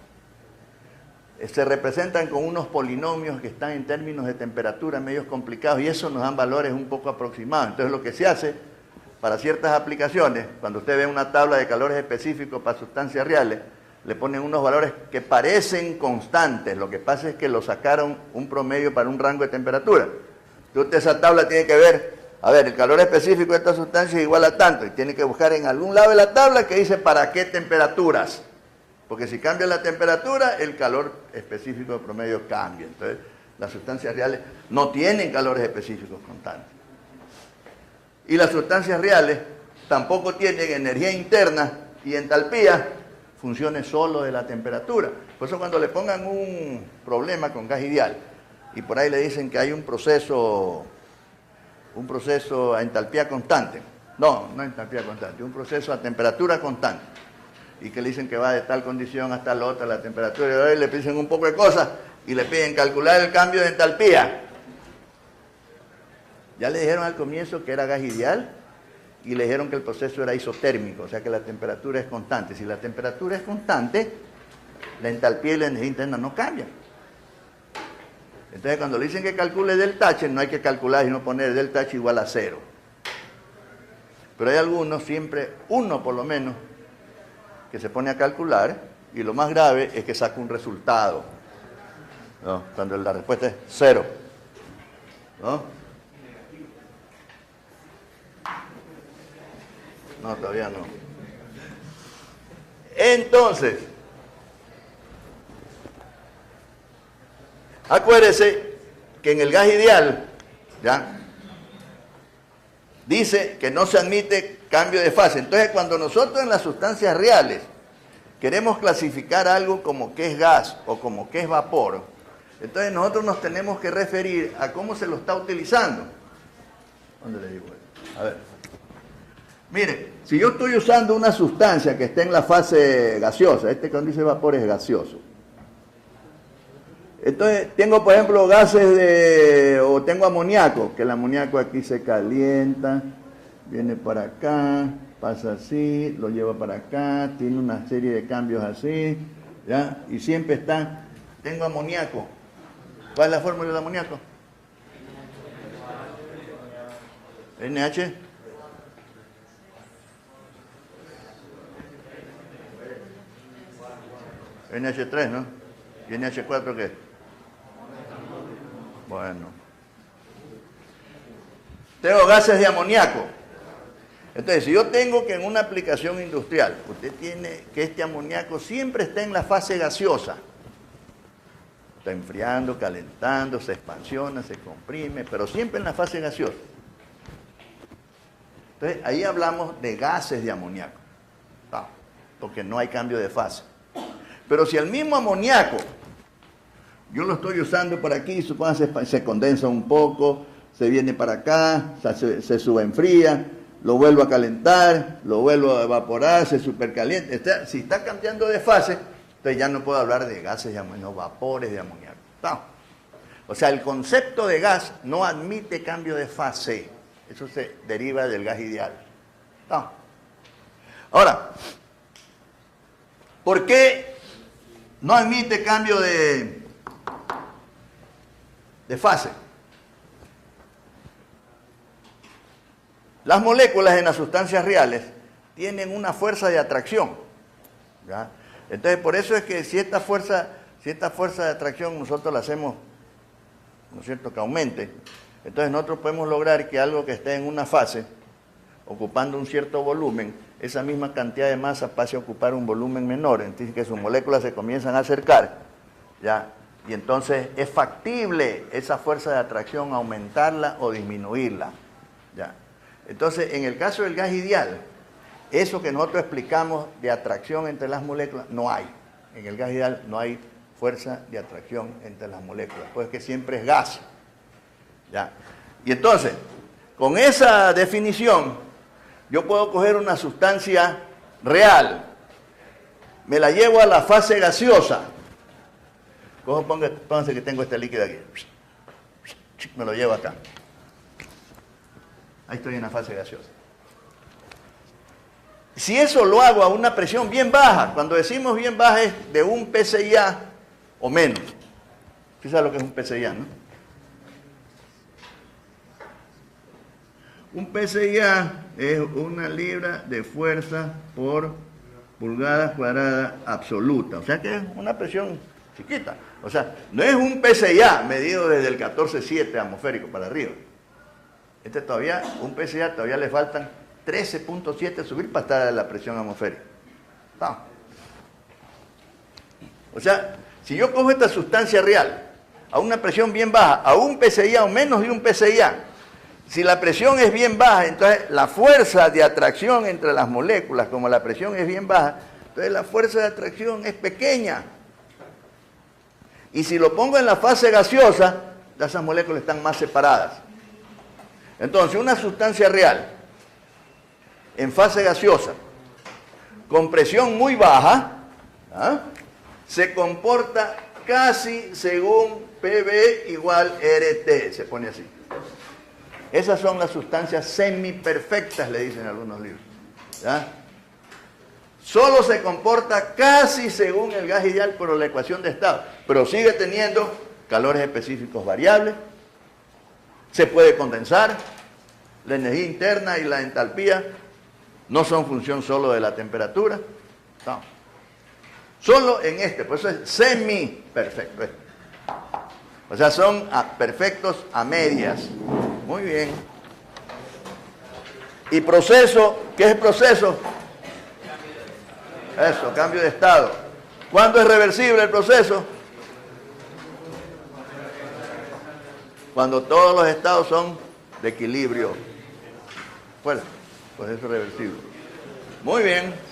Se representan con unos polinomios que están en términos de temperatura medios complicados y eso nos dan valores un poco aproximados. Entonces lo que se hace para ciertas aplicaciones, cuando usted ve una tabla de calores específicos para sustancias reales, le ponen unos valores que parecen constantes. Lo que pasa es que lo sacaron un promedio para un rango de temperatura. Entonces esa tabla tiene que ver, a ver, el calor específico de esta sustancia es igual a tanto, y tiene que buscar en algún lado de la tabla que dice para qué temperaturas. Porque si cambia la temperatura, el calor específico de promedio cambia. Entonces, las sustancias reales no tienen calores específicos constantes. Y las sustancias reales tampoco tienen energía interna y entalpía, funciones solo de la temperatura. Por eso cuando le pongan un problema con gas ideal, y por ahí le dicen que hay un proceso a entalpía constante. No entalpía constante, un proceso a temperatura constante. Y que le dicen que va de tal condición hasta la otra, la temperatura, y ahora le piden un poco de cosas y le piden calcular el cambio de entalpía. Ya le dijeron al comienzo que era gas ideal y le dijeron que el proceso era isotérmico, o sea que la temperatura es constante. Si la temperatura es constante, la entalpía y la energía interna no cambian. Entonces cuando le dicen que calcule delta H, no hay que calcular sino poner delta H igual a 0. Pero hay algunos, siempre uno por lo menos, que se pone a calcular y lo más grave es que saca un resultado, ¿no? Cuando la respuesta es 0, ¿no? No, todavía no. Entonces, acuérdese que en el gas ideal, ¿ya?, dice que no se admite cambio de fase. Entonces, cuando nosotros en las sustancias reales queremos clasificar algo como que es gas o como que es vapor, entonces nosotros nos tenemos que referir a cómo se lo está utilizando. ¿Dónde le digo esto? A ver. Mire, si yo estoy usando una sustancia que está en la fase gaseosa, cuando dice vapor es gaseoso. Entonces, tengo por ejemplo gases o tengo amoníaco, que el amoníaco aquí se calienta, viene para acá, pasa así, lo lleva para acá, tiene una serie de cambios así, ¿ya? Y siempre están, tengo amoníaco. ¿Cuál es la fórmula del amoníaco? NH. NH3, ¿no? ¿Y NH4 qué? Bueno. Tengo gases de amoníaco. Entonces, si yo tengo que en una aplicación industrial, usted tiene que este amoníaco siempre está en la fase gaseosa. Está enfriando, calentando, se expansiona, se comprime, pero siempre en la fase gaseosa. Entonces, ahí hablamos de gases de amoníaco, porque no hay cambio de fase. Pero si el mismo amoníaco, yo lo estoy usando por aquí, supóngase se condensa un poco, se viene para acá, se subenfría, lo vuelvo a calentar, lo vuelvo a evaporar, se supercalienta. Si está cambiando de fase, entonces ya no puedo hablar de gases de amoníaco, vapores de amoníaco. No. O sea, el concepto de gas no admite cambio de fase. Eso se deriva del gas ideal. No. Ahora, ¿por qué no admite cambio de fase? Las moléculas en las sustancias reales tienen una fuerza de atracción, ¿ya? Entonces, por eso es que si esta fuerza de atracción nosotros la hacemos, ¿no es cierto?, que aumente, entonces nosotros podemos lograr que algo que esté en una fase, ocupando un cierto volumen, esa misma cantidad de masa pase a ocupar un volumen menor, entonces que sus moléculas se comienzan a acercar, ¿ya? Y entonces es factible esa fuerza de atracción aumentarla o disminuirla, ¿ya? Entonces, en el caso del gas ideal, eso que nosotros explicamos de atracción entre las moléculas, no hay. En el gas ideal no hay fuerza de atracción entre las moléculas, pues que siempre es gas, ¿ya? Y entonces, con esa definición, yo puedo coger una sustancia real, me la llevo a la fase gaseosa. Pónganse que tengo este líquido aquí. Me lo llevo acá. Ahí estoy en la fase gaseosa. Si eso lo hago a una presión bien baja, cuando decimos bien baja es de 1 pSi/A o menos. ¿Usted sabe lo que es un pSi/A, no? Un pSi/A es 1 libra de fuerza por pulgada cuadrada absoluta. O sea que es una presión chiquita. O sea, no es un pSi/A medido desde el 14,7 atmosférico para arriba. Todavía, un pSi/A todavía le faltan 13,7 subir para estar a la presión atmosférica. No. O sea, si yo cojo esta sustancia real a una presión bien baja, a 1 pSi/A o menos de 1 pSi/A, si la presión es bien baja, entonces la fuerza de atracción entre las moléculas, como la presión es bien baja, entonces la fuerza de atracción es pequeña. Y si lo pongo en la fase gaseosa, esas moléculas están más separadas. Entonces, una sustancia real en fase gaseosa, con presión muy baja, ¿ah?, se comporta casi según PV igual RT, se pone así. Esas son las sustancias semiperfectas, le dicen algunos libros, ¿ya? Solo se comporta casi según el gas ideal por la ecuación de estado, pero sigue teniendo calores específicos variables, se puede condensar, la energía interna y la entalpía no son función solo de la temperatura, no. Solo en por eso es semi-perfecto. O sea, son perfectos a medias. Muy bien. ¿Y proceso? ¿Qué es proceso? Eso, cambio de estado. ¿Cuándo es reversible el proceso? Cuando todos los estados son de equilibrio. Bueno, pues eso es reversible. Muy bien.